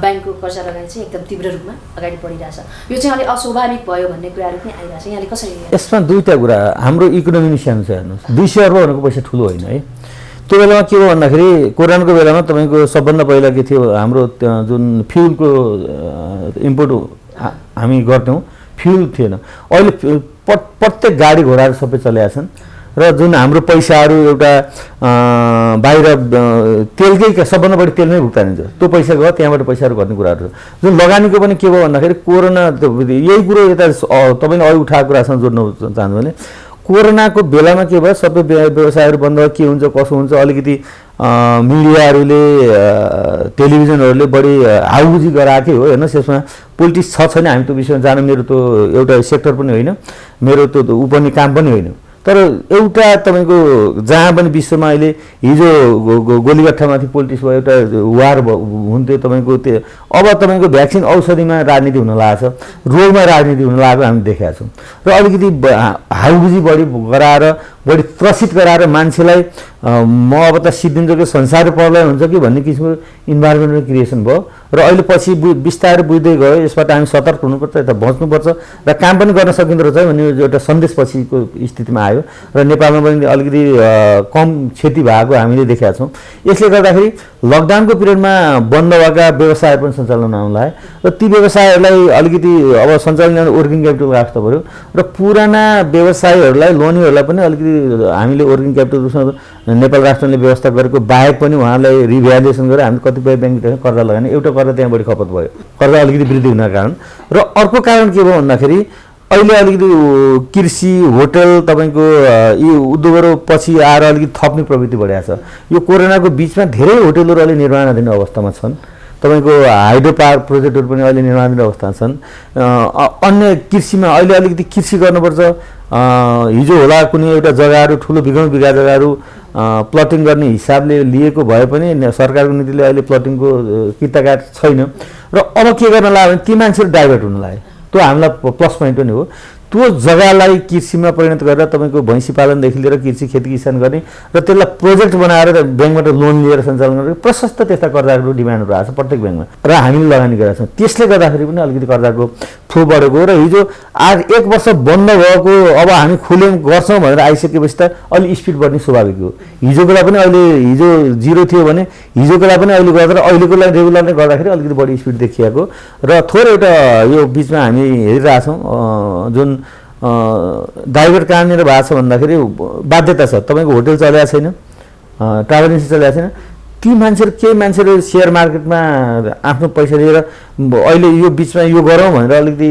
ब्याङ्कको कर्जा लगानी चाहिँ एकदम तीव्र रूपमा अगाडि बढिरहेछ। यो चाहिँ अलिक अस्वाभाविक भयो भन्ने कुराहरू पनि आइरहेछ, यहाँले कसरी? यसमा दुईवटा कुरा, हाम्रो इकोनोमी नि सानो छ हेर्नुहोस्, 200 अर्ब भनेको पैसा ठुलो होइन है। त्यो बेलामा के हो भन्दाखेरि कोरोनाको बेलामा तपाईँको सबभन्दा पहिला के थियो, हाम्रो जुन फ्युलको इम्पोर्ट हामी गर्थ्यौँ, फ्युल थिएन। अहिले प्रत्येक गाडी घोडाहरू सबै चलेका छन् र जुन हाम्रो पैसाहरू एउटा बाहिर तेलकै सबभन्दा बढी तेलमै भुक्तानी हुन्छ, त्यो पैसा गयो त्यहाँबाट पैसाहरू गर्ने कुराहरू छ। जुन लगानीको पनि के भयो भन्दाखेरि कोरोना यही कुरो यता तपाईँले अघि उठाएको कुरासँग जोड्न चाहन्छु भने कोरोनाको बेलामा के भयो, सबै व्यवसायहरू बन्द भयो, के हुन्छ कसो हुन्छ, अलिकति मिडियाहरूले टेलिभिजनहरूले बढी हाउजी गराएकै हो। हेर्नुहोस्, यसमा पोलिटिक्स छ छैन हामी त्यो विषयमा जानु, मेरो त्यो एउटा सेक्टर पनि होइन, मेरो त्यो ऊ पनि काम पनि होइन। तर एउटा तपाईँको जहाँ पनि विश्वमा अहिले हिजो गोलीगट्ठामाथि पोलिटिक्स भयो, एउटा वार हुन्थ्यो तपाईँको, त्यो अब तपाईँको भ्याक्सिन औषधिमा राजनीति हुन लागेको छ, रोगमा राजनीति हुन लागेको हामी देखेका छौँ। र अलिकति हाउजी बढी गराएर, बढी त्रसित गराएर मान्छेलाई म अब त सिद्धिन्छ कि संसार प्रलय हुन्छ कि भन्ने किसिमको इन्भाइरोमेन्टल क्रिएसन भयो। र अहिले पछि बिस्तारै बुझ्दै गयो, यसबाट हामी सतर्क हुनुपर्छ, यता बच्नुपर्छ र काम पनि गर्न सकिँदो रहेछ भन्ने एउटा सन्देश पछिको स्थितिमा आयो। र नेपालमा पनि अलिकति कम क्षति भएको हामीले देखेका छौँ। यसले गर्दाखेरि लकडाउनको पिरियडमा बन्द भएका व्यवसायहरू पनि सञ्चालन आउन लाग्यो र ती व्यवसायहरूलाई अलिकति अब सञ्चालन वर्किङ क्यापिटल राख्नु पऱ्यो र पुराना व्यवसायहरूलाई लोनीहरूलाई पनि अलिकति हामीले वर्किङ क्यापिटल रूपमा नेपाल राष्ट्रले व्यवस्था गरेको बाहेक पनि उहाँलाई रिभ्यालुएसन गरेर हामी कतिपय ब्याङ्कबाट कर्जा लगाने, एउटा कर्जा त्यहाँ बढी खपत भयो, कर्जा अलिकति वृद्धि हुनको कारण। र अर्को कारण के भयो भन्दाखेरि अहिले अलिकति कृषि होटल तपाईँको यी उद्योगहरू पछि आएर अलिकति थप्ने प्रवृत्ति बढेको छ। यो कोरोनाको बिचमा धेरै होटलहरू अहिले निर्माणाधीन अवस्थामा छन्, तपाईँको हाइड्रो पावर प्रोजेक्टहरू पनि अहिले निर्माणाधीन अवस्थामा छन्। अन्य कृषिमा अहिले अलिकति कृषि गर्नुपर्छ। हिजो होला कुनै एउटा जग्गाहरू ठुलो बिघौँ बिघा जग्गाहरू प्लटिङ गर्ने हिसाबले लिएको भए पनि सरकारको नीतिले अहिले प्लटिङको किताकाट छैन। र अब के गर्न लाग्यो भने ती मान्छेहरू डाइभर्ट हुन लाग्यो, त्यो हामीलाई प्लस पोइन्ट पनि हो। त्यो जग्गालाई कृषिमा परिणत गरेर तपाईँको भैँसी पालनदेखि लिएर कृषि खेती किसान गर्ने र त्यसलाई प्रोजेक्ट बनाएर ब्याङ्कबाट लोन लिएर सञ्चालन गर्ने प्रशस्त त्यस्ता कर्जाको डिमान्डहरू आएको छ प्रत्येक ब्याङ्कमा र हामीले लगानी गरेका छौँ। त्यसले गर्दाखेरि पनि अलिकति कर्जाको फ्लो बढेको र हिजो आज 1 वर्ष बन्द भएको अब हामी खुल्यौँ गर्छौँ भनेर आइसकेपछि त अलि स्पिड बढ्ने स्वाभाविक हो। हिजोको लागि पनि अहिले हिजो 0 थियो भने हिजोको लागि पनि अहिले गर्दा अहिलेको लागि रेगुलर नै गर्दाखेरि अलिकति बढी स्पिड देखिएको र थोरै एउटा यो बिचमा हामी हेरिरहेछौँ जुन डाइभर्ट कहाँनिर भएको छ भन्दाखेरि बाध्यता छ। तपाईँको होटल चलेको छैन, ट्राभल एजेन्सी चलेको छैन, ती केही मान्छेहरू सेयर मार्केटमा आफ्नो पैसा लिएर अहिले यो बिचमा यो गरौँ भनेर अलिकति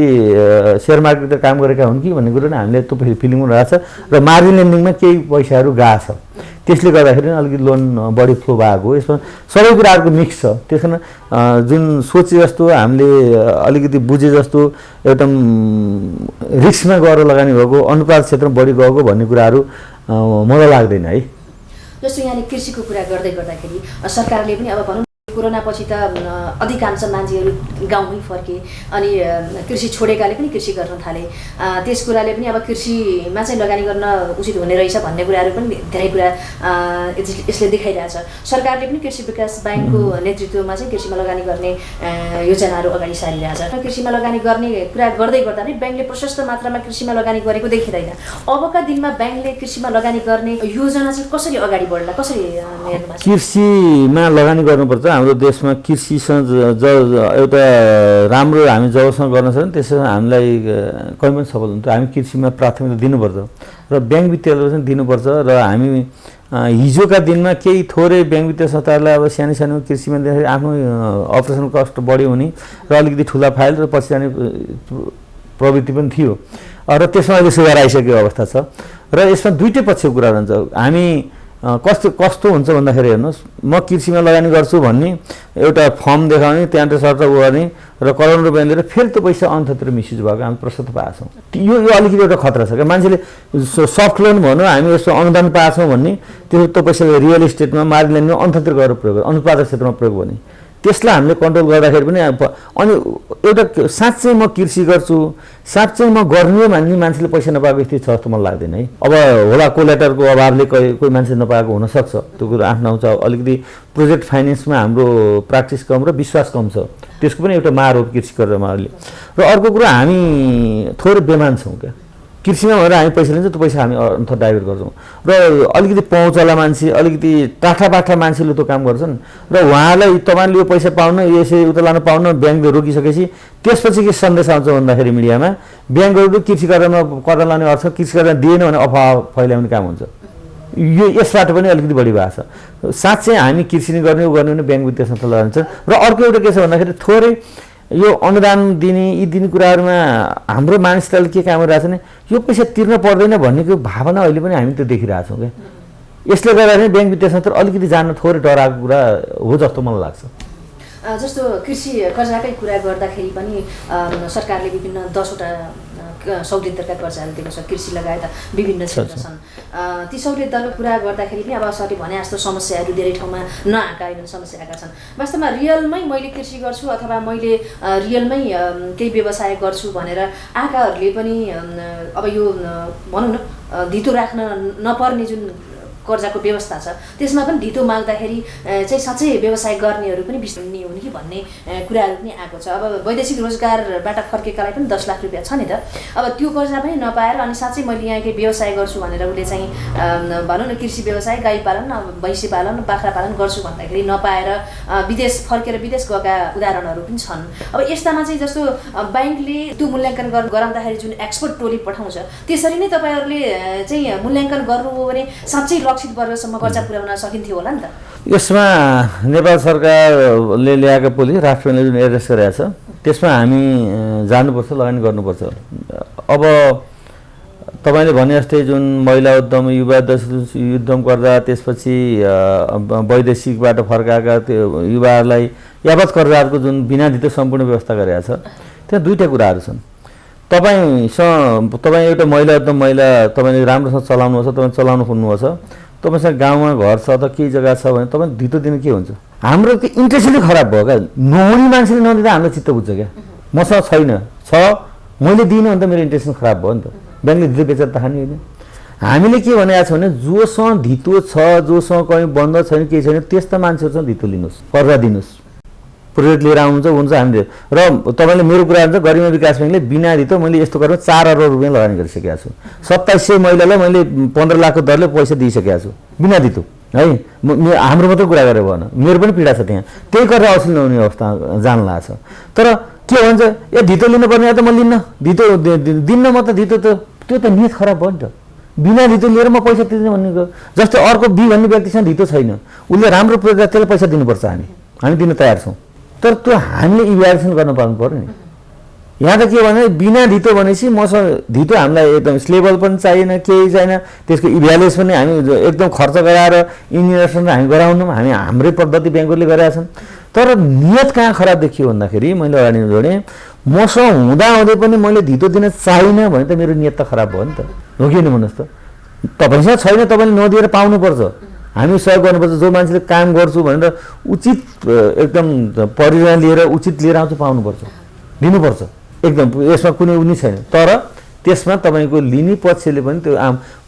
सेयर मार्केटमा काम गरेका हुन् कि भन्ने कुरो नै हामीले त्यो फिलिङ रहेछ र मार्जिन लेन्डिङमा केही पैसाहरू गएको छ। त्यसले गर्दाखेरि अलिकति लोन बढी फ्लो भएको हो। यसमा सबै कुराहरूको मिक्स छ। त्यस कारण जुन सोचे जस्तो हामीले अलिकति बुझे जस्तो एकदम रिस्कमा गएर लगानी भएको अनुपात क्षेत्रमा बढी गएको भन्ने कुराहरू मलाई लाग्दैन है। जस्तो यहाँले कृषिको कुरा गर्दाखेरि सरकारले पनि अब भनौँ कोरोनापछि त अधिकांश मान्छेहरू गाउँमै फर्के अनि कृषि छोडेकाले पनि कृषि गर्न थाले। त्यस कुराले पनि अब कृषिमा चाहिँ लगानी गर्न उचित हुने रहेछ भन्ने कुराहरू पनि धेरै कुरा यसले देखाइरहेछ। सरकारले पनि कृषि विकास ब्याङ्कको नेतृत्वमा चाहिँ कृषिमा लगानी गर्ने योजनाहरू अगाडि सारिरहेछ र कृषिमा लगानी गर्ने कुरा गर्दै गर्दा नै ब्याङ्कले प्रशस्त मात्रामा कृषिमा लगानी गरेको देखिँदैन। अबका दिनमा ब्याङ्कले कृषिमा लगानी गर्ने योजना चाहिँ कसरी अगाडि बढ्ला, कसरी हेर्नुमा? कृषिमा लगानी गर्नुपर्छ। हाम्रो देशमा कृषिसँग एउटा राम्रो हामी जबसम्म गर्न सक्छौँ त्यसमा हामीलाई कहीँ पनि सफल हुन्छ। हामी कृषिमा प्राथमिकता दिनुपर्छ र ब्याङ्क वित्तीयलाई पनि दिनुपर्छ र हामी हिजोका दिनमा केही थोरै ब्याङ्क वित्तीय संस्थाहरूलाई अब सानो सानो कृषिमा दिँदाखेरि आफ्नो अपरेसन कस्ट बढी हुने र अलिकति ठुला फाइल र पछि जाने प्रवृत्ति पनि थियो र त्यसमा अहिले सुधार आइसकेको अवस्था छ र यसमा दुईटै पक्षको कुरा रहन्छ। हामी कस्तो हुन्छ भन्दाखेरि हेर्नुहोस्, म कृषिमा लगानी गर्छु भन्ने एउटा फर्म देखाउने त्यहाँबाट शर्त गर्ने र करोड रुपियाँ लिएर फेरि त्यो पैसा अन्त्यतिर मिसयुज भएको हामी प्रशस्त पाएको छौँ। यो अलिकति एउटा खतरा छ क्या। मान्छेले सफ्ट लोन भनौँ हामी यसो अनुदान पाएको छौँ भन्ने त्यो पैसाले रियल इस्टेटमा मार्जिन लेन्डिङमा अन्त्यतिर गरेर प्रयोग गर्ने अनुत्पादक क्षेत्रमा प्रयोग गर्ने त्यसलाई हामीले कन्ट्रोल गर्दाखेरि पनि अनि एउटा साँच्चै म कृषि गर्छु साँच्चै म गर्ने भन्ने मान्छेले पैसा नपाएको स्थिति छ जस्तो मलाई लाग्दैन है। अब होला कोलेटरको अभावले कोही मान्छे नपाएको हुनसक्छ, त्यो कुरो आफ्नो आउँछ। अलिकति प्रोजेक्ट फाइनेन्समा हाम्रो प्र्याक्टिस कम र विश्वास कम छ, त्यसको पनि एउटा मार हो कृषि कर्जमा अहिले। र अर्को कुरा हामी थोरै बेमान छौँ क्या कृषिमा भनेर हामी पैसा लिन्छौँ, त्यो पैसा हामी अन्त डाइभर्ट गर्छौँ र अलिकति पहुँचवाला मान्छे अलिकति टाठा मान्छेले त्यो काम गर्छन् र उहाँलाई तपाईँले यो पैसा पाउन यसरी उता लानु पाउन ब्याङ्कले रोकिसकेपछि त्यसपछि के सन्देश आउँछ भन्दाखेरि मिडियामा ब्याङ्कहरू कृषि कर्जमा कर्जा लाने अर्थ कृषि कर्जा दिएन भने अफवाह फैलाउने काम हुन्छ। यो यसबाट पनि अलिकति बढी भएको छ। साँच्चै हामी कृषि गर्ने भने ब्याङ्क वित्तीय संस्था लगाउँछ। र अर्को एउटा के छ भन्दाखेरि थोरै यो अनुदान दिने यी दिने कुराहरूमा हाम्रो मानिसहरूले के काम गरिरहेको छ भने यो पैसा तिर्न पर्दैन भन्नेको भावना अहिले पनि हामी त्यो देखिरहेछौँ क्या। यसले गर्दा ब्याङ्क वित्तीय संस्था अलिकति जान थोरै डराएको कुरा हो जस्तो मलाई लाग्छ। जस्तो कृषि कर्जाकै कुरा गर्दाखेरि पनि सरकारले विभिन्न 10वटा सहुलियत दरका कर्जाहरू दिएको छ। कृषि लगायत विभिन्न क्षेत्र छन्। ती सहुलियत दरको कुरा गर्दाखेरि पनि अब सरले भने जस्तो समस्याहरू धेरै ठाउँमा नआएका होइन, समस्या आएका छन्। वास्तवमा रियलमै मैले कृषि गर्छु अथवा मैले रियलमै केही व्यवसाय गर्छु भनेर आएकाहरूले पनि अब यो भनौँ न धितो राख्न नपर्ने जुन कर्जाको व्यवस्था छ त्यसमा पनि धितो माग्दाखेरि चाहिँ साँच्चै व्यवसाय गर्नेहरू पनि बिस्तारै हुने कि भन्ने कुराहरू पनि आएको छ। अब वैदेशिक रोजगारबाट फर्केकालाई पनि 10 लाख रुपियाँ छ नि त। अब त्यो कर्जा पनि नपाएर अनि साँच्चै मैले यहाँ केही व्यवसाय गर्छु भनेर उसले चाहिँ भनौँ न कृषि व्यवसाय गाई पालन भैँसी पालन बाख्रा पालन गर्छु भन्दाखेरि नपाएर विदेश फर्केर विदेश गएका उदाहरणहरू पनि छन्। अब यस्तामा चाहिँ जस्तो ब्याङ्कले त्यो मूल्याङ्कन गराउँदाखेरि जुन एक्सपर्ट टोली पठाउँछ त्यसरी नै तपाईँहरूले चाहिँ मूल्याङ्कन गर्नुभयो भने साँच्चै लक्षित वर्गसम्म कर्जा पुर्याउन सकिन्थ्यो होला नि त। यसमा नेपाल सरकारले ल्याएको पोलिसी राष्ट्रले जुन एड्रेस गरेको छ त्यसमा हामी जानुपर्छ, लगानी गर्नुपर्छ। अब तपाईँले भने जस्तै जुन महिला उद्यम युवा उद्यम गर्दा त्यसपछि वैदेशिकबाट फर्काएका त्यो युवाहरूलाई यावत कर्जाहरूको जुन बिना धितो सम्पूर्ण व्यवस्था गरेको छ त्यहाँ दुईवटा कुराहरू छन्। तपाईँ एउटा महिला उद्यम तपाईँले राम्रोसँग चलाउनुहोस्, तपाईँ चलाउनु खोज्नुहोस्, तपाईँसँग गाउँमा घर छ अथवा केही जग्गा छ भने तपाईँ धितो दिनु के हुन्छ? हाम्रो त्यो इन्ट्रेस्ट नै खराब भयो क्या। नहुने मान्छेले नदिँदा हामीलाई चित्त बुझ्छ क्या। मसँग छैन छ मैले दिइनँ भने त मेरो इन्ट्रेस्ट खराब भयो नि त। ब्याङ्कले धितो बेचेर त खाने होइन। हामीले के भनेको छ भने जोसँग धितो छ, जोसँग कहीँ बन्द छैन, केही छैन, त्यस्ता मान्छेहरूसँग धितो लिनुहोस्, कर्जा दिनुहोस्, प्रोजेक्ट लिएर आउनुहुन्छ हुन्छ हामीले। र तपाईँले मेरो कुरा हुन्छ, गरिमा विकास ब्याङ्कले बिना धितो मैले यस्तो गरेर 4 अरब रुपियाँ लगानी गरिसकेको छु। 2700 महिलालाई मैले 15 लाखको दरले पैसा दिइसकेको छु बिना धितो है। हाम्रो मात्रै कुरा गरेर भएन, मेरो पनि पीडा छ त्यहाँ। त्यही गरेर असुल नहुने अवस्था जान लाग्छ। तर के भन्छ, ए धितो लिनुपर्ने त म लिन्न, धितो दिन्न म त धितो, त त्यो त नियत खराब भयो नि त। बिना धितो लिएर म पैसा तिर्ने भनेको जस्तो अर्को बी भन्ने व्यक्तिसँग धितो छैन, उसले राम्रो प्रोजेक्ट त्यसलाई पैसा दिनुपर्छ, हामी दिन तयार छौँ। तर त्यो हामीले इभ्यालुएसन गर्न पाउनु पर्यो नि। यहाँ त के भने बिना धितो भनेपछि मसँग धितो हामीलाई एकदम स्लेबल पनि चाहिएन, केही छैन, त्यसको इभ्यालुएसन पनि हामी एकदम खर्च गराएर इन्जिनियरसँग हामी गराउनौँ, हामी हाम्रै पद्धति ब्याङ्कहरूले गरेका छन्। तर नियत कहाँ खराब देखियो भन्दाखेरि मैले अगाडि जोडेँ, मसँग हुँदाहुँदै पनि मैले धितो दिन चाहिनँ भने त मेरो नियत त खराब भयो नि त, हो कि भन्नुहोस् त। तपाईँसँग छैन, तपाईँले नदिएर पाउनुपर्छ, हामी सहयोग गर्नुपर्छ। जो मान्छेले काम गर्छु भनेर उचित एकदम परियोजना लिएर उचित लिएर आउँछु पाउनुपर्छ, दिनुपर्छ एकदम, यसमा कुनै उनी छैन। तर त्यसमा तपाईँको लिने पक्षले पनि त्यो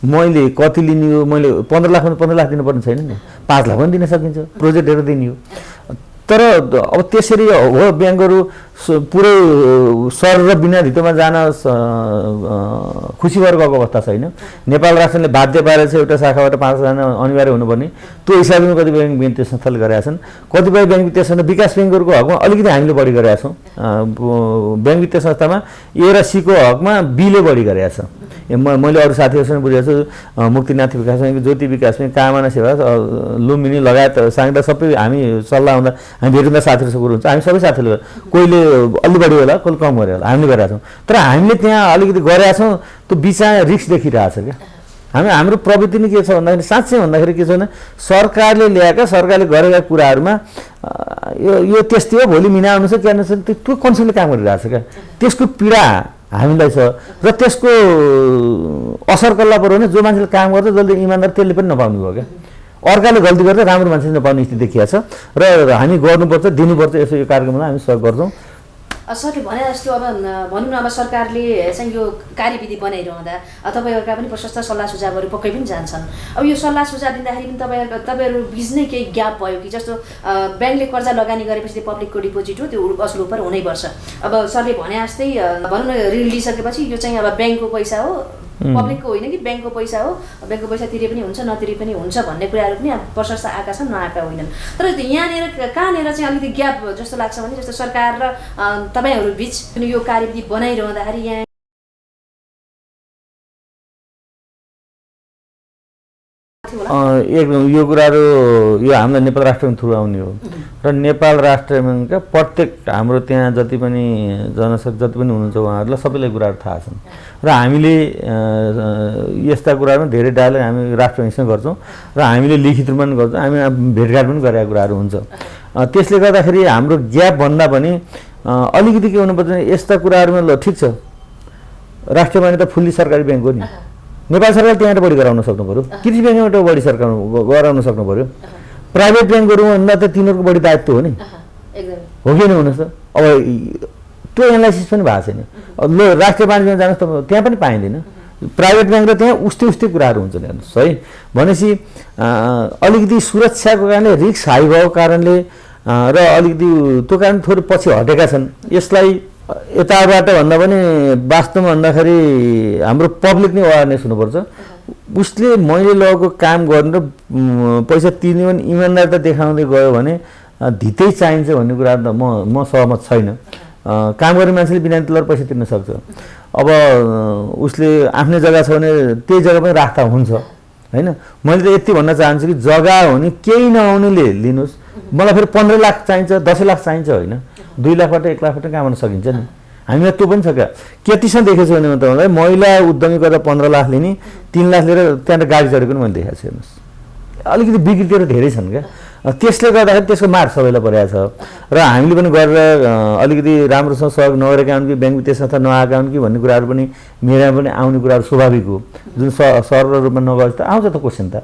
मैले कति लिने हो, मैले 15 लाख भने 15 लाख दिनुपर्ने छैन नि, 5 लाख पनि दिन सकिन्छ, प्रोजेक्ट हेरेर दिने हो। तर अब त्यसरी हो ब्याङ्कहरू पुरै सर र बिना धितोमा जान खुसी भएर गएको अवस्था छैन। नेपाल राष्ट्रले बाध्य पारेर चाहिँ एउटा शाखाबाट 5 जना अनिवार्य हुनुपर्ने, त्यो हिसाबले कतिपय ब्याङ्क वित्तीय संस्थाले गरेका छन्। कतिपय ब्याङ्क वित्तीय संस्था विकास ब्याङ्कहरूको हकमा अलिकति हामीले बढी गरेका छौँ। ब्याङ्क वित्तीय संस्थामा ए र सीको हकमा बीले बढी गरेका छ। मैले अरू साथीहरूसँग बुझेको छु, मुक्तिनाथ विकास ब्याङ्क, ज्योति विकास ब्याङ्क, कामना सेवा, लुम्बिनी लगायत साङ्दा सबै हामी सल्लाह हुँदा हामी भेट्दा साथीहरूसँग कुरो हुन्छ, हामी सबै साथीहरूले कोहीले अलि बढी होला, कोही कम गरे होला, हामीले गरेका छौँ। तर हामीले त्यहाँ अलिकति गरेका छौँ, त्यो बिचमा रिस्क देखिरहेको छ क्या। हाम्रो प्रवृत्ति नै के छ भन्दाखेरि, साँच्चै भन्दाखेरि के छ भने सरकारले ल्याएका, सरकारले गरेका कुराहरूमा यो त्यस्तै हो, भोलि मिना आउनु छ के आउनु छ, त्यो कन्सेप्टले काम गरिरहेको छ क्या। त्यसको पीडा हामीलाई छ र त्यसको असर कसलाई पर्यो भने जो मान्छेले काम गर्छ, जसले इमान्दार, त्यसले पनि नपाउनु भयो क्या। अर्काले गल्ती गर्दा राम्रो मान्छेले नपाउने स्थिति देखिएको छ र हामी गर्नुपर्छ, दिनुपर्छ। यसो यो कार्यक्रमलाई हामी सहयोग गर्छौँ। सरले भने जस्तो अब भनौँ न, अब सरकारले चाहिँ यो कार्यविधि बनाइरहँदा तपाईँहरूका पनि प्रशस्त सल्लाह सुझावहरू पक्कै पनि जान्छन्। अब यो सल्लाह सुझाव दिँदाखेरि पनि तपाईँहरू बिच नै केही ग्याप भयो कि, जस्तो ब्याङ्कले कर्जा लगानी गरेपछि पब्लिकको डिपोजिट हो, त्यो असल उपर हुनैपर्छ। अब सरले भने जस्तै भनौँ न, ऋण लिइसकेपछि यो चाहिँ अब ब्याङ्कको पैसा हो, पब्लिकको होइन कि ब्याङ्कको पैसा हो, ब्याङ्कको पैसा तिरे पनि हुन्छ नतिरे पनि हुन्छ भन्ने कुराहरू पनि प्रशस्त आएका छन्, नआएका होइनन्। तर यहाँनिर कहाँनिर चाहिँ अलिकति ग्याप जस्तो लाग्छ भने, जस्तो सरकार र तपाईँहरू बिच यो कार्यविधि बनाइरहँदाखेरि यहाँ एकदम यो कुराहरू यो हामीलाई नेपाल राष्ट्र ब्याङ्क थ्रु आउने हो र नेपाल राष्ट्र ब्याङ्कका प्रत्येक हाम्रो त्यहाँ जति पनि जनशक्ति जति पनि हुनुहुन्छ उहाँहरूलाई सबैलाई कुराहरू थाहा छन् र हामीले यस्ता कुराहरूमा धेरै डायलग हामी राष्ट्र ब्याङ्कसँग गर्छौँ र हामीले लिखित रूपमा पनि गर्छौँ, हामी भेटघाट पनि गरेका कुराहरू हुन्छ। त्यसले गर्दाखेरि हाम्रो ग्याप भन्दा पनि अलिकति के हुनुपर्छ, यस्ता कुराहरूमा ल ठिक छ, राष्ट्र ब्याङ्क त फुल्ली सरकारी ब्याङ्क हो नि, नेपाल सरकार त्यहाँबाट बढी गराउन सक्नु पऱ्यो, कृषि ब्याङ्कबाट बढी सरकार गराउन सक्नु पऱ्यो, प्राइभेट ब्याङ्कहरूभन्दा त तिनीहरूको बढी दायित्व हो नि, हो कि भन्नुहोस् त। अब त्यो एनालाइसिस पनि भएको छैन। ल राष्ट्रिय वाणिज्य ब्याङ्क जानुहोस् त त्यहाँ पनि पाइँदैन, प्राइभेट ब्याङ्क र त्यहाँ उस्तै कुराहरू हुन्छन् हेर्नुहोस् है। भनेपछि अलिकति सुरक्षाको कारणले रिस्क हाई भएको कारणले र अलिकति त्यो कारण थोरै पछि हटेका छन्। यसलाई यताबाट भन्दा पनि वास्तवमा भन्दाखेरि हाम्रो पब्लिक नै अवेरनेस हुनुपर्छ। उसले मैले लगेको काम गर्ने र पैसा तिर्ने पनि इमान्दारिता देखाउँदै गयो भने धितै चाहिन्छ भन्ने कुरा त म सहमत छैन। काम गर्ने मान्छेले बिना तलर पैसा तिर्न सक्छ। अब उसले आफ्नै जग्गा छ भने त्यही जग्गा पनि राख्दा हुन्छ होइन। मैले त यति भन्न चाहन्छु कि जग्गा हो भने केही नआउनेले लिनुहोस्, मलाई फेरि 15 लाख चाहिन्छ 10 लाख चाहिन्छ होइन, 2 लाखबाट 1 लाखबाट कमाउन सकिन्छ नि। हामीलाई त्यो पनि छ क्या। केटीसँग देखेको छु भने म तपाईँलाई महिला उद्यमी गरेर 15 लाख लिने, 3 लाख लिएर त्यहाँबाट गाडी चढेको पनि मैले देखाएको छु हेर्नुहोस्। अलिकति विकृतिहरू धेरै छन् क्या। त्यसले गर्दाखेरि त्यसको मार सबैलाई परेको छ र हामीले पनि गरेर अलिकति राम्रोसँग सहयोग नगरेका हुन् कि ब्याङ्क वित्तीय संस्था नआएका हुन् कि भन्ने कुराहरू पनि मेरा पनि आउने कुराहरू स्वाभाविक हो जुन सरल रूपमा नगरे त आउँछ त क्वेसन त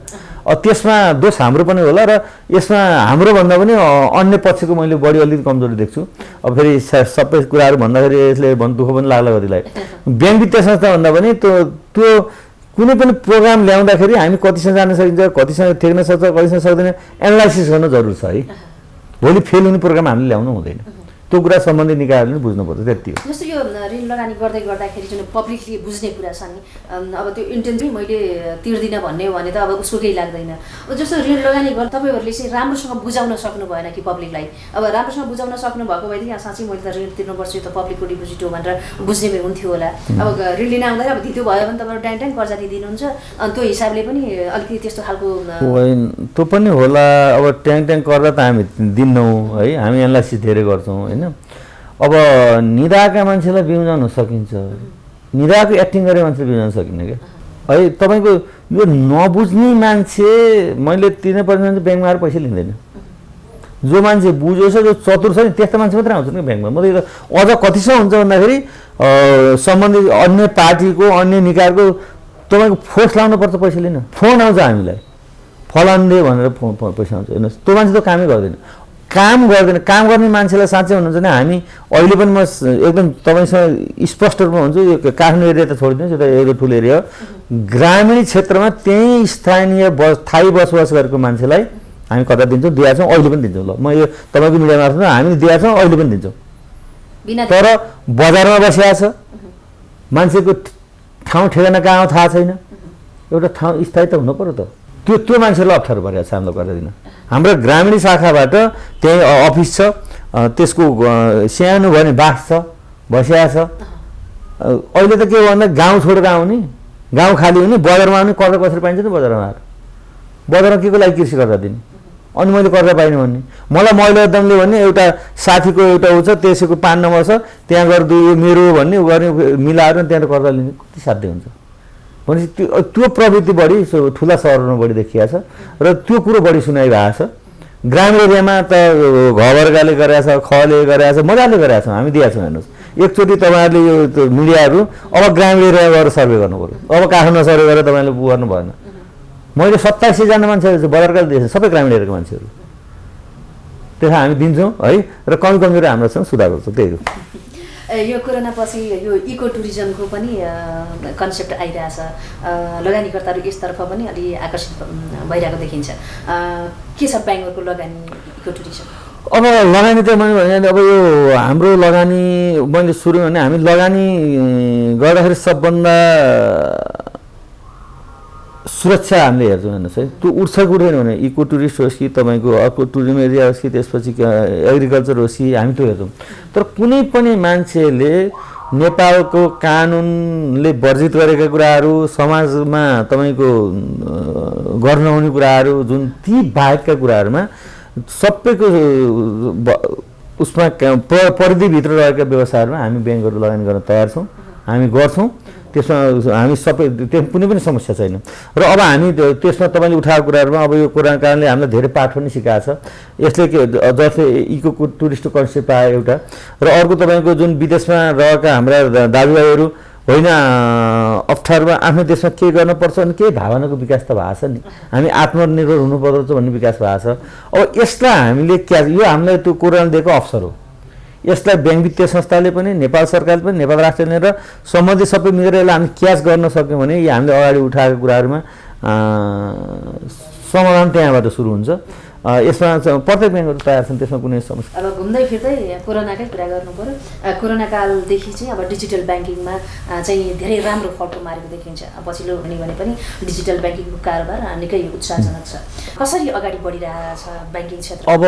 त्यसमा दोष हाम्रो पनि होला र यसमा हाम्रो भन्दा पनि अन्य पक्षको मैले बढी अलिकति कमजोरी देख्छु अब फेरि सबै कुराहरू भन्दाखेरि यसले दुःख पनि लाग्ला कतिलाई ब्याङ्क वित्तीय संस्था भन्दा पनि त्यो कुनै पनि प्रोग्राम ल्याउँदाखेरि हामी कतिसँग जान सकिन्छ कतिसँग थेक्न सक्छ कतिसँग सक्दैन एनालाइसिस गर्न जरुरी छ है भोलि फेल हुने प्रोग्राम हामीले ल्याउनु हुँदैन त्यो कुरा सम्बन्धित निकायहरूले पनि बुझ्नुपर्छ त्यति हो जस्तो यो ऋण लगानी गर्दाखेरि जुन पब्लिकले बुझ्ने कुरा छ नि अब त्यो इन्टेन्सै मैले तिर्दिनँ भन्ने हो भने त अब उसको केही लाग्दैन जस्तो ऋण लगानी गर्दा तपाईँहरूले चाहिँ राम्रोसँग बुझाउन सक्नु भएन कि पब्लिकलाई अब राम्रोसँग बुझाउन सक्नु भएको भएदेखि यहाँ साँच्चै मैले त ऋण तिर्नुपर्छ यो त पब्लिकको डिपोजिट हो भनेर बुझ्ने हुन्थ्यो होला अब ऋण लिन आउँदाखेरि अब धितो भयो भने तपाईँहरू ट्याङ ट्याङ कर्जा दिनुहुन्छ अनि त्यो हिसाबले पनि अलिकति त्यस्तो खालको त्यो पनि होला अब ट्याङ ट्याङ कर्जा त हामी दिन्नौँ है हामी एनालाइसिस धेरै गर्छौँ होइन अब निदाएका मान्छेलाई बिउजाउन सकिन्छ निदाएको एक्टिङ गरे मान्छे बिउजाउन सकिन्न क्या है तपाईँको यो नबुझ्ने मान्छे मैले तिर्नै पर्ने मान्छे ब्याङ्कमा आएर पैसा लिँदैन जो मान्छे बुझेछ जो चतुर छ नि त्यस्तो मान्छे मात्रै आउँछ नि ब्याङ्कमा म त अझ कतिसम्म हुन्छ भन्दाखेरि सम्बन्धित अन्य पार्टीको अन्य निकायको तपाईँको फोर्स लाउनु पर्छ पैसा लिन फोन आउँछ हामीलाई फलानले भनेर पैसा आउँछ हेर्नुहोस् त्यो मान्छे त कामै गर्दैन काम गर्ने मान्छेलाई साँच्चै भन्नुहुन्छ भने हामी अहिले पनि म एकदम तपाईँसँग स्पष्ट रूपमा हुन्छु यो काठमाडौँ एरिया त छोडिदिनुहोस् यो त एकदम ठुलो एरिया हो ग्रामीण क्षेत्रमा त्यही स्थानीय स्थायी बसोबास गरेको मान्छेलाई हामी कता दिन्छौँ दिएका छौँ अहिले पनि दिन्छौँ ल म यो तपाईँको मिडिया मार्फत हामीले दिएका छौँ अहिले पनि दिन्छौँ तर बजारमा बसिया छ मान्छेको ठाउँ ठेगाना कहाँ थाहा छैन एउटा ठाउँ स्थायी त हुनु पर्यो त त्यो मान्छेलाई अप्ठ्यारो परेको छ हामीलाई गरेर दिन हाम्रो ग्रामीण शाखाबाट त्यही अफिस छ त्यसको सानो भने बास छ बसिया छ अहिले त के भन्दा गाउँ छोडेर आउने गाउँ खाली हुने बजारमा आउने कर्जा कसरी पाइन्छ नि बजारमा आएर बजारमा के को लागि कृषि कर्जा दिने अनि मैले कर्जा पाइनँ भन्ने मलाई महिला उद्यमले भन्ने एउटा साथीको एउटा ऊ छ त्यसैको 5 नम्बर छ त्यहाँ गएर यो मेरो भन्ने ऊ गर्ने मिलाएर त्यहाँ कर्जा लिने कति साध्य हुन्छ भनेपछि त्यो प्रवृत्ति बढी ठुला सहरमा बढी देखिया छ र त्यो कुरो बढी सुनाइरहेको छ ग्रामीण एरियामा त घरवर्गले गरेछ खले गरेछ मजाले गरेछ हामी दिएका छौँ हेर्नुहोस् एकचोटि तपाईँहरूले यो मिडियाहरू अब ग्रामीण एरिया गएर सर्वे गर्नु पऱ्यो अब काठमाडौँ सर्वे गरेर तपाईँले गर्नु भएन मैले 2700 जना मान्छेहरू बजारका दिएछ सबै ग्रामीण एरियाको मान्छेहरू त्यसमा हामी दिन्छौँ है र कमी कमजोरी हाम्रोसँग सुधार गर्छौँ त्यही हो यो कोरोना पछि यो इको टुरिज्मको पनि कन्सेप्ट आइरहेछ लगानीकर्ताहरू यसतर्फ पनि अलि आकर्षित भइरहेको देखिन्छ के छ बेङ्गलोरको लगानी इको टुरिज्म अब लगानी त मैले भने अब यो हाम्रो लगानी मैले सुरु भने हामी लगानी गर्दाखेरि सबभन्दा सुरक्षा हामीले हेर्छौँ हेर्नुहोस् है त्यो उठ्छ कि उठेन भने इको टुरिस्ट होस् कि तपाईँको अर्को टुरिज्म एरिया होस् कि त्यसपछि एग्रिकल्चर होस् कि हामी त्यो हेर्छौँ तर कुनै पनि मान्छेले नेपालको कानुनले वर्जित गरेका कुराहरू समाजमा तपाईँको गर्न नहुने कुराहरू जुन ती बाहेकका कुराहरूमा सबैको उसमा परिधिभित्र रहेका व्यवसायहरूमा हामी ब्याङ्कहरू लगानी गर्न तयार छौँ हामी गर्छौँ त्यसमा हामी सबै त्यो कुनै पनि समस्या छैन र अब हामी त्यसमा तपाईँले उठाएको कुराहरूमा अब यो कोरोना कारणले हामीलाई धेरै पाठ पनि सिकाएको छ यसले के जसले इको टुरिस्टको कन्सेप्ट आयो एउटा र अर्को तपाईँको जुन विदेशमा रहेका हाम्रा दाजुभाइहरू होइन अप्ठ्यारोमा आफ्नो देशमा के गर्नुपर्छ भने केही भावनाको विकास त भएको छ नि हामी आत्मनिर्भर हुनुपर्छ भन्ने विकास भएको छ अब यसलाई हामीले यो हामीलाई त्यो कोरोना दिएको अवसर हो यसलाई ब्याङ्क वित्तीय संस्थाले पनि नेपाल सरकारले पनि नेपाल राष्ट्रले र सम्बन्धित सबै मिलेर यसलाई हामी क्याच गर्न सक्यौँ भने यो हामीले अगाडि उठाएको कुराहरूमा समाधान त्यहाँबाट सुरु हुन्छ यसमा प्रत्येक ब्याङ्कहरू तयार छन् त्यसमा कुनै समस्या अब घुम्दै फिर्दै कोरोनाकै कुरा गर्नु पर्यो कोरोना कालदेखि चाहिँ अब डिजिटल ब्याङ्किङमा चाहिँ धेरै राम्रो फल्टो मारेको देखिन्छ पछिल्लो भने पनि डिजिटल ब्याङ्किङको कारोबार निकै उत्साहजनक छ कसरी अगाडि बढिरहेको छ ब्याङ्किङ क्षेत्र अब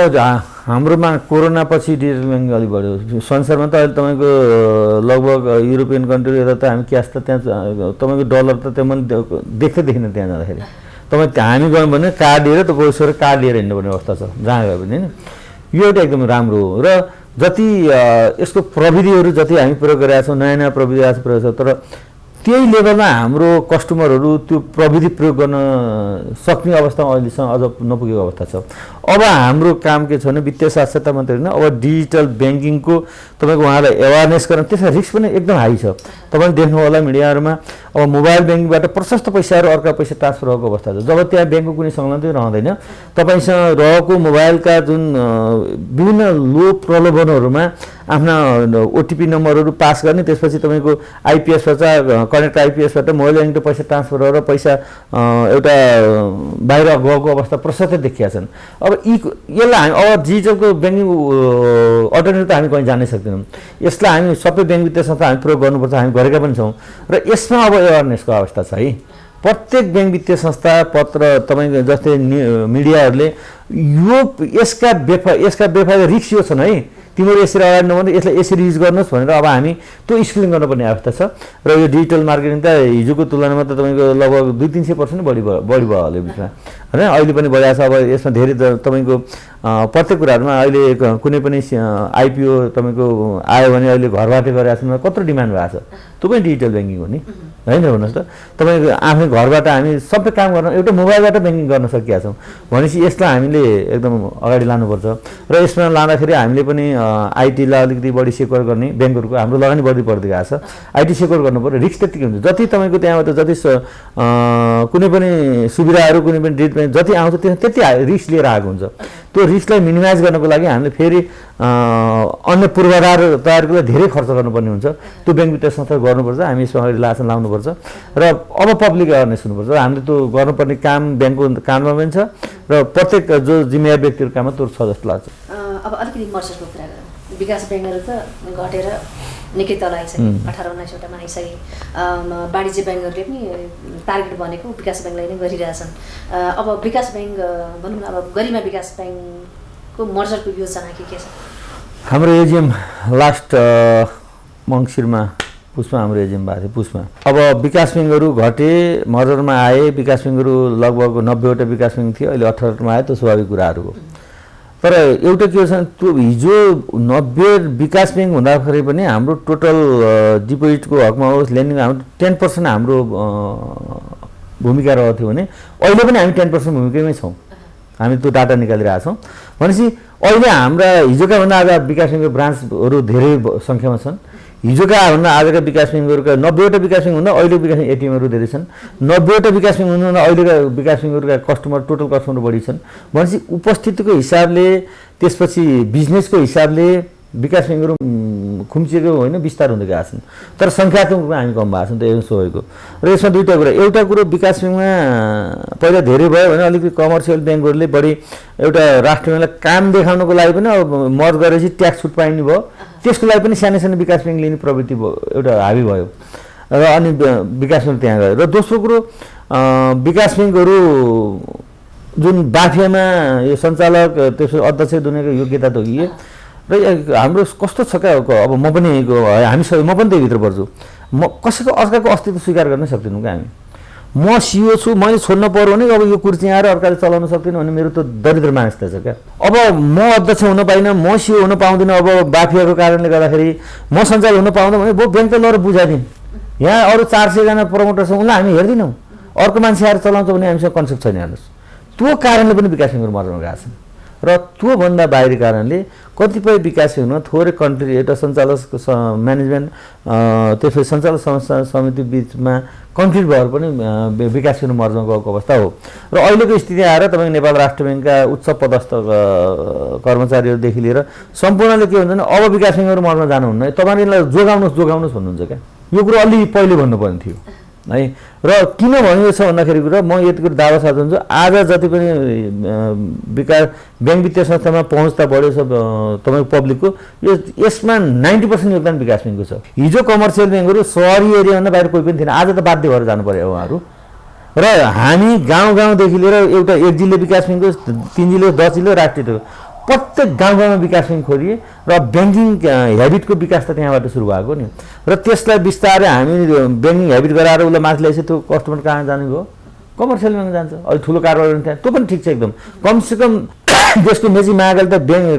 हाम्रोमा कोरोना पछि डिजिटल ब्याङ्किङ अलिक बढ्यो संसारमा त अहिले तपाईँको लगभग युरोपियन कन्ट्री यता त हामी क्यास त त्यहाँ तपाईँको डलर त त्यहाँ मैले देख्दै देखिनँ त्यहाँ जाँदाखेरि तपाईँ हामी गयौँ भने कार्ड लिएर त गएर कार्ड लिएर हिँड्नुपर्ने अवस्था छ जहाँ गयो भने होइन यो एउटा एकदम राम्रो हो र जति यसको प्रविधिहरू जति हामी प्रयोग गरिरहेका छौँ नयाँ नयाँ प्रविधि प्रयोग छ तर त्यही लेभलमा हाम्रो कस्टमरहरू त्यो प्रविधि प्रयोग गर्न सक्ने अवस्थामा अहिलेसम्म अझ नपुगेको अवस्था छ। अब हाम्रो काम के छ भने वित्तीय साक्षरता मात्रै होइन, अब डिजिटल ब्याङ्किङको तपाईँको उहाँलाई एवारनेस गर्न, त्यसमा रिस्क पनि एकदम हाई छ। तपाईँले देख्नु होला मिडियाहरूमा अब मोबाइल ब्याङ्किङबाट प्रशस्त पैसाहरू अर्का पैसा ट्रान्सफर भएको अवस्था छ। जब त्यहाँ ब्याङ्कको कुनै संलग्न रहँदैन, तपाईँसँग रहेको मोबाइलका जुन विभिन्न लो प्रलोभनहरूमा आफ्ना ओटिपी नम्बरहरू पास गर्ने, त्यसपछि तपाईँको आइपिएसबाट कनेक्ट आइपिएसबाट मोबाइल ब्याङ्कको पैसा ट्रान्सफर गरेर पैसा एउटा बाहिर गएको अवस्था प्रशस्त देखिया छन्। अब यसलाई हामी अब डिजिटलको ब्याङ्किङ अल्टरनेटिभ त हामी कहीँ जानै सक्दैनौँ। यसलाई हामी सबै ब्याङ्क वित्तीय संस्था हामी प्रयोग गर्नुपर्छ, हामी गरेका पनि छौँ। र यसमा अब एवारनेसको अवस्था छ है। प्रत्येक ब्याङ्क वित्तीय संस्था पत्र तपाईँको जस्तै मिडियाहरूले यसका बेफाइदा रिक्स यो छन् है, तिमीहरू यसरी अगाडि नभन्दा यसलाई यसरी युज गर्नुहोस् भनेर अब हामी त्यो स्कुलिङ गर्नुपर्ने अवस्था छ। र यो डिजिटल मार्केटिङ त हिजोको तुलनामा त तपाईँको लगभग 200-300% बढी भयो होला बिचमा होइन, अहिले पनि बढाएको छ। अब यसमा धेरै तपाईँको प्रत्येक कुराहरूमा अहिले कुनै पनि आइपिओ तपाईँको आयो भने अहिले घरबाटै गरेर छन्, कत्रो डिमान्ड भएको छ, त्यो पनि डिजिटल ब्याङ्किङ हो नि होइन। भन्नुहोस् त तपाईँको आफ्नै घरबाट हामी सबै काम गर्न एउटा मोबाइलबाट ब्याङ्किङ गर्न सकिएका छौँ भनेपछि यसलाई हामीले एकदम अगाडि लानुपर्छ। र यसमा लाँदाखेरि हामीले पनि आइटीलाई अलिकति बढी सेक्योर गर्ने, ब्याङ्कहरूको हाम्रो लगानी बढी पर्दै गएको छ, आइटी सेक्योर गर्नु पऱ्यो। रिस्क त्यतिकै हुन्छ, जति तपाईँको त्यहाँबाट जति कुनै पनि सुविधाहरू कुनै पनि ट्रिटमेन्ट जति आउँछ त्यति रिस्क लिएर आएको हुन्छ। त्यो रिस्कलाई मिनिमाइज गर्नको लागि हामीले फेरि अन्य पूर्वाधार तयारीको लागि धेरै खर्च गर्नुपर्ने हुन्छ। त्यो ब्याङ्क वित्तीय संस्था गर्नुपर्छ, हामी यसमा अगाडि लासन लाउनुपर्छ र अब पब्लिक एवेरनेस हुनुपर्छ। हामीले त्यो गर्नुपर्ने काम ब्याङ्कको काममा पनि छ र प्रत्येक जो जिम्मेवार व्यक्तिहरूको काममा त्यो छ जस्तो लाग्छ। अब अलिकति मर्सरको कुरा गरौँ। विकास ब्याङ्कहरू त घटेर निकै तल आइसके, 18-19वटामा आइसके। वाणिज्य ब्याङ्कहरूले पनि टार्गेट भनेको विकास ब्याङ्कलाई नै गरिरहेछन्। अब विकास ब्याङ्क भनौँ न, अब गरिमा विकास ब्याङ्कको मर्जरको योजना के छ? हाम्रो एजिएम लास्ट मङ्सिरमा पुसमा हाम्रो एजिएम भएको थियो पुसमा। अब विकास ब्याङ्कहरू घटे, मर्जरमा आए। विकास ब्याङ्कहरू लगभग 90वटा विकास ब्याङ्क थियो, अहिले 18वटामा आयो। त्यो स्वाभाविक कुराहरू हो। तर एउटा के छ, त्यो हिजो 90 विकास ब्याङ्क हुँदाखेरि पनि हाम्रो टोटल डिपोजिटको हकमा होस्, लेन्डिङ हाम्रो 10% हाम्रो भूमिका रहेको थियो भने अहिले पनि हामी 10% भूमिकामै छौँ। हामी त्यो डाटा निकालिरहेका छौँ भनेपछि अहिले हाम्रा हिजोका भन्दा आज विकास ब्याङ्कको ब्रान्चहरू धेरै सङ्ख्यामा छन्। हिजोका भन्दा आजका विकास ब्याङ्कहरूका 90वटा विकास ब्याङ्क हुँदा अहिले विकास एटिएमहरू धेरै छन्। 90वटा विकास ब्याङ्क हुँदा अहिलेका विकास ब्याङ्कहरूका कस्टमर टोटल कस्टमर बढी छन् भनेपछि उपस्थितिको हिसाबले, त्यसपछि बिजनेसको हिसाबले विकास ब्याङ्कहरू खुम्चिएको होइन, विस्तार हुँदै गएका छन्। तर सङ्ख्यात्मक रूपमा हामी कम भएको छौँ, त्यो स्वाभाविक हो। र यसमा दुईवटा कुरा, एउटा कुरो विकास ब्याङ्कमा पहिला धेरै भयो भने अलिकति कमर्सियल ब्याङ्कहरूले बढी एउटा राष्ट्र ब्याङ्कलाई काम देखाउनको लागि पनि अब मर्ज गरेपछि ट्याक्स छुट पाइने भयो, त्यसको लागि पनि सानो सानो विकास ब्याङ्क लिने प्रवृत्ति भयो, एउटा हाबी भयो र अनि विकास ब्याङ्क त्यहाँ गयो। र दोस्रो कुरो, विकास ब्याङ्कहरू जुन बाफियामा यो सञ्चालक त्यसको अध्यक्ष दुनियाँको योग्यता त हो र हाम्रो कस्तो छ क्या, अब म पनि म पनि त्यहीभित्र पर्छु। म कसैको अर्काको अस्तित्व स्वीकार गर्न सक्दिनँ क्या। हामी म सिओ छु, मैले छोड्न पर्यो भने अब यो कुर्सी आएर अर्काले चलाउन सक्दिनँ भने मेरो त दरिद्र मानसिकता छ क्या। अब म अध्यक्ष हुन पाइनँ, म सिओ हुन पाउँदिनँ, अब बाफियाको कारणले गर्दाखेरि म सञ्चालक हुन पाउँदैन भने ब्याङ्क त लगेर बुझाइदिउँ। यहाँ अरू 400जना प्रमोटर छ, उनलाई हामी हेर्दैनौँ, अर्को मान्छे आएर चलाउँछ भने हामीसँग कन्सेप्ट छैन। हेर्नुहोस्, त्यो कारणले पनि विकास ब्याङ्कहरू मर्नमा गएका छन्। र त्योभन्दा बाहिरी कारणले कतिपय विकास ब्याङ्कमा थोरै कन्ट्री एउटा सञ्चालक म्यानेजमेन्ट त्यसपछि सञ्चालक संस्था समिति बिचमा कन्फ्लिक्ट भएर पनि विकास ब्याङ्क मर्जमा गएको अवस्था हो। र अहिलेको स्थिति आएर तपाईँको नेपाल राष्ट्र ब्याङ्कका उच्च पदस्थ कर्मचारीहरूदेखि लिएर सम्पूर्णले के हुन्छ भने अब विकास ब्याङ्कहरू मर्न जानुहुन्न, तपाईँले जोगाउनुहोस् भन्नुहुन्छ क्या। यो कुरो अलि पहिले भन्नुपर्ने थियो है। र किन भनेको छ भन्दाखेरि कुरा, म यति कुरो दावा साथ हुन्छु, आज जति पनि विकास ब्याङ्क वित्तीय संस्थामा पहुँचता बढ्यो छ तपाईँको पब्लिकको, यसमा 90% योगदान विकास ब्याङ्कको छ। हिजो कमर्सियल ब्याङ्कहरू सहरी एरियाभन्दा बाहिर कोही पनि थिएन, आज त बाध्य भएर जानु पर्यो उहाँहरू। र हामी गाउँदेखि लिएर एउटा 1 जिल्ला विकास ब्याङ्कको, 3 जिल्ला, 10 जिल्ला, राष्ट्रिय प्रत्येक गाउँमा विकास ब्याङ्क खोलिए र ब्याङ्किङ ह्याबिटको विकास त त्यहाँबाट सुरु भएको नि। र त्यसलाई बिस्तारै हामी ब्याङ्किङ ह्याबिट गराएर उसलाई माथि ल्याएपछि त्यो कस्टमर कहाँ जाने भयो, कमर्सियल ब्याङ्क जान्छ। अहिले ठुलो कारोबार त्यहाँ, त्यो पनि ठिक छ एकदम। कमसेकम देशको मेची महाकाल त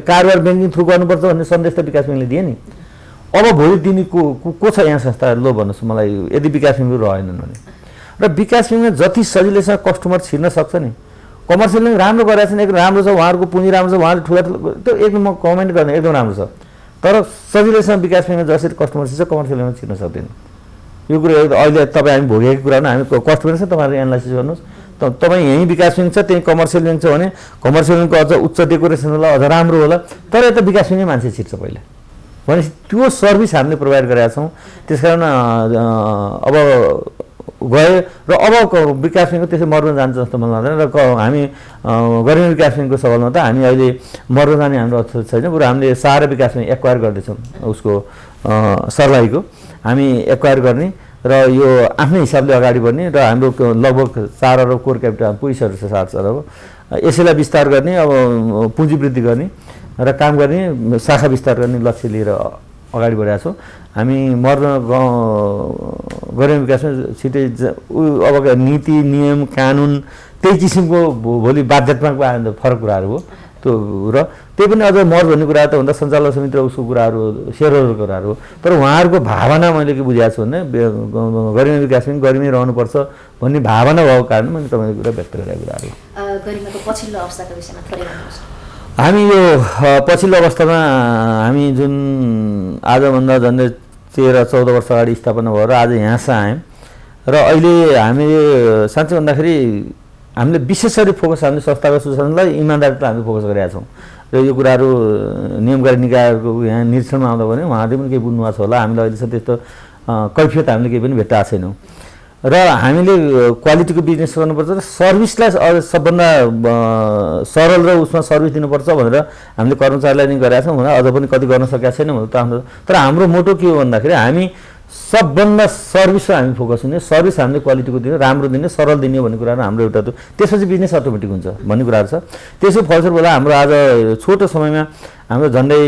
कारोबार ब्याङ्किङ थ्रु गर्नुपर्छ भन्ने सन्देश त विकास ब्याङ्कले दिए नि। अब भोलि दिने को छ यहाँ संस्था लो भन्नुहोस् मलाई, यदि विकास ब्याङ्क रहेनन् भने। र विकास ब्याङ्कमा जति सजिलैसँग कस्टमर छिर्न सक्छ नि, कमर्सियल ब्याङ्क राम्रो गरेको छ नि, एकदम राम्रो छ, उहाँहरूको पुँजी राम्रो छ, उहाँले ठुला त्यो एकदम म कमेन्ट गर्ने एकदम राम्रो छ। तर सजिलैसँग विकास ब्याङ्कमा जसरी कस्टमर छिर्छ कमर्सियल ब्याङ्कमा छिर्न सक्दैन। यो कुरो अहिले तपाईँ हामी भोगेको कुरा हो, हामी कस्टमर छ, तपाईँहरूले एनालाइसिस गर्नुहोस्। तपाईँ यहीँ विकास ब्याङ्क छ, त्यहीँ कमर्सियल ब्याङ्क छ भने कमर्सियल ब्याङ्कको अझ उच्च डेकोरेसन होला, अझ राम्रो होला, तर यता विकास ब्याङ्कमै मान्छे छिर्छ पहिला। भनेपछि त्यो सर्भिस हामीले प्रोभाइड गरेका छौँ। त्यस कारण अब गयो र अब विकास ब्याङ्कको त्यसै मर्न जान्छ जस्तो मलाई लाग्दैन। र हामी गरिमा विकास ब्याङ्कको सवालमा त हामी अहिले मर्न जाने हाम्रो अवस्था छैन, बरु हामीले सहारा विकास ब्याङ्क एक्वायर गर्दैछौँ, उसको सर्लाहीको हामी एक्वायर गर्ने र यो आफ्नै हिसाबले अगाडि बढ्ने र हाम्रो लगभग 4 अरब कोर क्यापिटल पुँजीहरू छ, 7 अरब, यसैलाई विस्तार गर्ने, अब पुँजी वृद्धि गर्ने र काम गर्ने, शाखा विस्तार गर्ने लक्ष्य लिएर अगाडि बढेका छौँ। हामी मर्न गरिमा विकासमा छिटै अब नीति नियम कानुन त्यही किसिमको भोलि बाध्यात्मक फरक कुराहरू हो त्यो, र त्यही पनि अझ मर्ज भन्ने कुरा त भन्दा सञ्चालक समिति र उसको कुराहरू सेयरहोल्डरको कुराहरू हो। तर उहाँहरूको भावना मैले के बुझाएको छु भने गरिमा विकास पनि गरिमै रहनुपर्छ भन्ने भावना भएको कारण मैले तपाईँको कुरा व्यक्त गरेको कुराहरू। गरिमाको पछिल्लो अवस्थाको विषयमा थोरै भन्नुहोस्। हामी यो पछिल्लो अवस्थामा हामी जुन आजभन्दा झन्डै 13-14 वर्ष अगाडि स्थापना भएर आज यहाँसम्म आयौँ र अहिले हामीले साँच्चै भन्दाखेरि हामीले विशेष गरी फोकस हामीले संस्थागत सुशासनलाई इमान्दारिता हामीले फोकस गरेका छौँ। र यो कुराहरू नियमकारी निकायहरूको यहाँ निरीक्षणमा आउँदा भने उहाँहरूले पनि केही बुझ्नु भएको छ होला, हामीले अहिलेसम्म त्यस्तो कैफियत हामीले केही पनि भेट्टा छैनौँ। र हामीले क्वालिटीको बिजनेस गर्नुपर्छ र सर्भिसलाई सबभन्दा सरल र उसमा सर्भिस दिनुपर्छ भनेर हामीले कर्मचारीलाई नि गरेका छौँ। अझ पनि कति गर्न सकेका छैनौँ त हाम्रो, तर हाम्रो मोटो के हो भन्दाखेरि हामी सबभन्दा सर्भिसमा हामी फोकस हुने, सर्भिस हामीले क्वालिटीको दिने, राम्रो दिने, सरल दिने भन्ने कुराहरू हाम्रो एउटा त त्यसपछि बिजनेस अटोमेटिक हुन्छ भन्ने कुराहरू छ। त्यसको फलस्वरूप होला हाम्रो आज छोटो समयमा हाम्रो झन्डै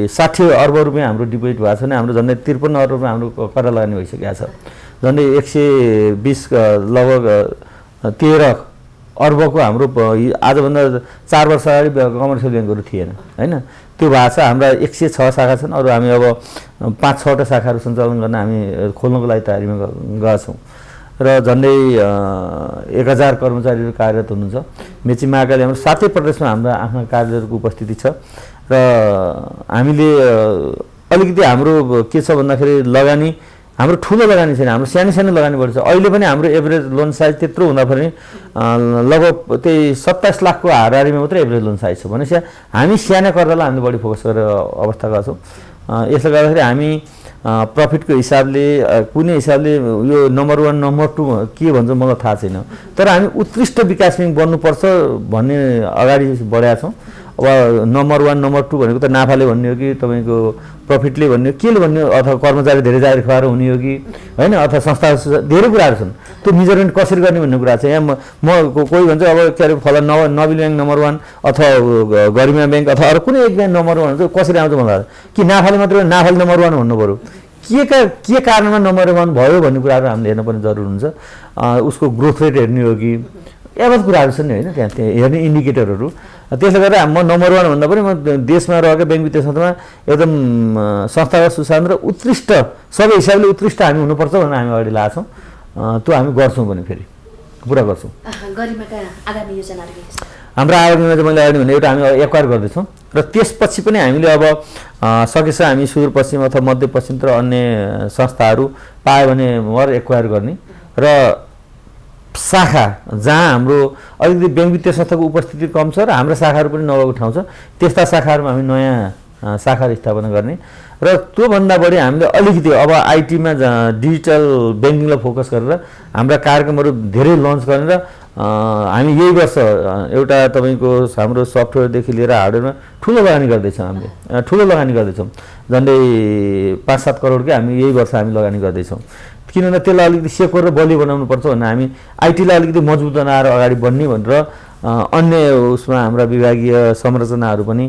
60 अर्ब रुपियाँ हाम्रो डिपोजिट भएको छ भने हाम्रो झन्डै 53 अर्ब रुपियाँ हाम्रो कर लगानी भइसकेको छ। झन्डै 120 लगभग 13 अर्बको हाम्रो आजभन्दा 4 वर्ष अगाडि कमर्सियल ब्याङ्कहरू थिएन होइन, त्यो भएको छ। हाम्रा 106 शाखा छन्, अरू हामी अब 5-6वटा शाखाहरू सञ्चालन गर्न हामी खोल्नको लागि तयारीमा गएका छौँ र झन्डै 1000 कर्मचारीहरू कार्यरत हुनुहुन्छ। मेची महाकाली हाम्रो 7 प्रदेशमा हाम्रा आफ्ना कार्यहरूको उपस्थिति छ र हामीले अलिकति हाम्रो के छ भन्दाखेरि लगानी हाम्रो ठुलो लगानी छैन, हाम्रो सानो सानो लगानी बढ्छ। अहिले पनि हाम्रो एभरेज लोन साइज त्यत्रो हुँदा पनि लगभग त्यही 27 लाखको हाराहारीमा मात्रै एभरेज लोन साइज छ। भनेपछि हामी सानो कर्जालाई हामीले बढी फोकस गरेर अवस्था गर्छौँ। यसले गर्दाखेरि हामी प्रफिटको हिसाबले कुनै हिसाबले यो नम्बर 1 नम्बर 2 के भन्छ मलाई थाहा छैन, तर हामी उत्कृष्ट विकास ब्याङ्क बन्नुपर्छ भन्ने अगाडि बढेका छौँ। अब नम्बर 1 नम्बर 2 भनेको त नाफाले भन्ने हो कि तपाईँको प्रफिटले भन्ने हो, केले भन्ने हो, अथवा कर्मचारी धेरै जागिर खुवाएर हुने हो कि होइन, अथवा संस्था धेरै कुराहरू छन्। त्यो मेजरमेन्ट कसरी गर्ने भन्ने कुरा छ। यहाँ म कोही भन्छ अब के अरे फला नबिल ब्याङ्क नम्बर 1 अथवा गरिमा ब्याङ्क अथवा अरू कुनै एक ब्याङ्क नम्बर 1 हुन्छ, कसरी आउँछ मलाई कि नाफाले मात्रै नाफाले नम्बर 1 भन्नु पऱ्यो, के कारणमा नम्बर 1 भयो भन्ने कुराहरू हामीले हेर्न पनि जरुरी हुन्छ। उसको ग्रोथ रेट हेर्ने हो कि यावत कुराहरू छन् नि होइन, त्यहाँ हेर्ने इन्डिकेटरहरू। त्यसले गर्दा म नम्बर 1 भन्दा पनि म देशमा रहेको ब्याङ्क वित्तीय संस्थामा एकदम संस्थागत सुशासन र उत्कृष्ट सबै हिसाबले उत्कृष्ट हामी हुनुपर्छ भनेर हामी अगाडि ल्याएको छौँ। त्यो हामी गर्छौँ भने फेरि पुरा गर्छौँ। गरिमाका आगामी योजनाहरू के छ? हाम्रो आगामी योजना मैले अगाडि भने एउटा हामी एक्वायर गर्दैछौँ र त्यसपछि पनि हामीले अब सकेछ हामी सुदूरपश्चिम अथवा मध्यपश्चिमतिर अन्य संस्थाहरू पायो भने एक्वायर गर्ने र शाखा जहाँ हाम्रो अलिकति ब्याङ्क वित्तीय संस्थाको उपस्थिति कम छ र हाम्रो शाखाहरू पनि नभएको ठाउँ छ, त्यस्ता शाखाहरूमा हामी नयाँ शाखाहरू स्थापना गर्ने र त्योभन्दा बढी हामीले अलिकति अब आइटीमा डिजिटल ब्याङ्किङलाई फोकस गरेर हाम्रा कार्यक्रमहरू धेरै लन्च गर्ने र हामी यही वर्ष एउटा तपाईँको हाम्रो सफ्टवेयरदेखि लिएर हार्डवेयरमा ठुलो लगानी गर्दैछौँ। हामीले ठुलो लगानी गर्दैछौँ, झन्डै 5-7 करोडकै हामी यही वर्ष हामी लगानी गर्दैछौँ। किनभने त्यसलाई अलिकति सेक्योर र बलियो बनाउनुपर्छ भनेर हामी आइटीलाई अलिकति मजबुत बनाएर अगाडि बढ्ने भनेर अन्य उसमा हाम्रा विभागीय संरचनाहरू पनि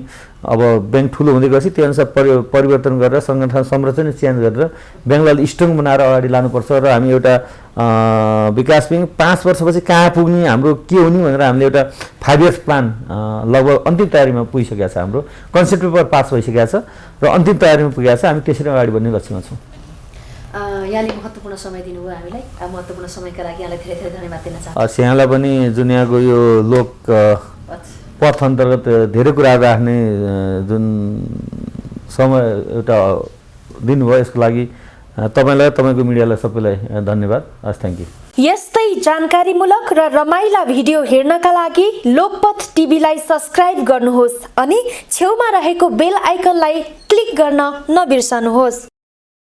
अब ब्याङ्क ठुलो हुँदै गएपछि त्यो अनुसार परिवर्तन गरेर सङ्गठन संरचना चेन्ज गरेर ब्याङ्कलाई स्ट्रङ बनाएर अगाडि लानुपर्छ र हामी एउटा विकास ब्याङ्क 5 वर्षपछि कहाँ पुग्ने हाम्रो के हुने भनेर हामीले एउटा 5 इयर्स प्लान लगभग अन्तिम तयारीमा पुगिसकेको छ। हाम्रो कन्सेप्ट पेपर पास भइसकेको छ र अन्तिम तयारीमा पुगेको छ। हामी त्यसरी अगाडि बढ्ने लक्ष्यमा छौँ। यहाँले महत्त्वपूर्ण समय दिनुभयो हामीलाई। महत्त्वपूर्ण समयका लागि यहाँलाई धेरै धेरै धन्यवाद दिन चाहन्छु। यहाँलाई पनि जुन यहाँको यो लोक पथ अन्तर्गत धेरै कुरा राख्ने जुन समय एउटा दिनुभयो यसको लागि तपाईलाई तपाईको मिडियालाई सबैलाई धन्यवाद। Thank you. यस्तै जानकारीमूलक र रमाइला भिडियो हेर्नका लागि लोकपथ टिभीलाई सब्स्क्राइब गर्नुहोस् अनि छेउमा रहेको बेल आइकनलाई क्लिक गर्न नबिर्सनुहोस्।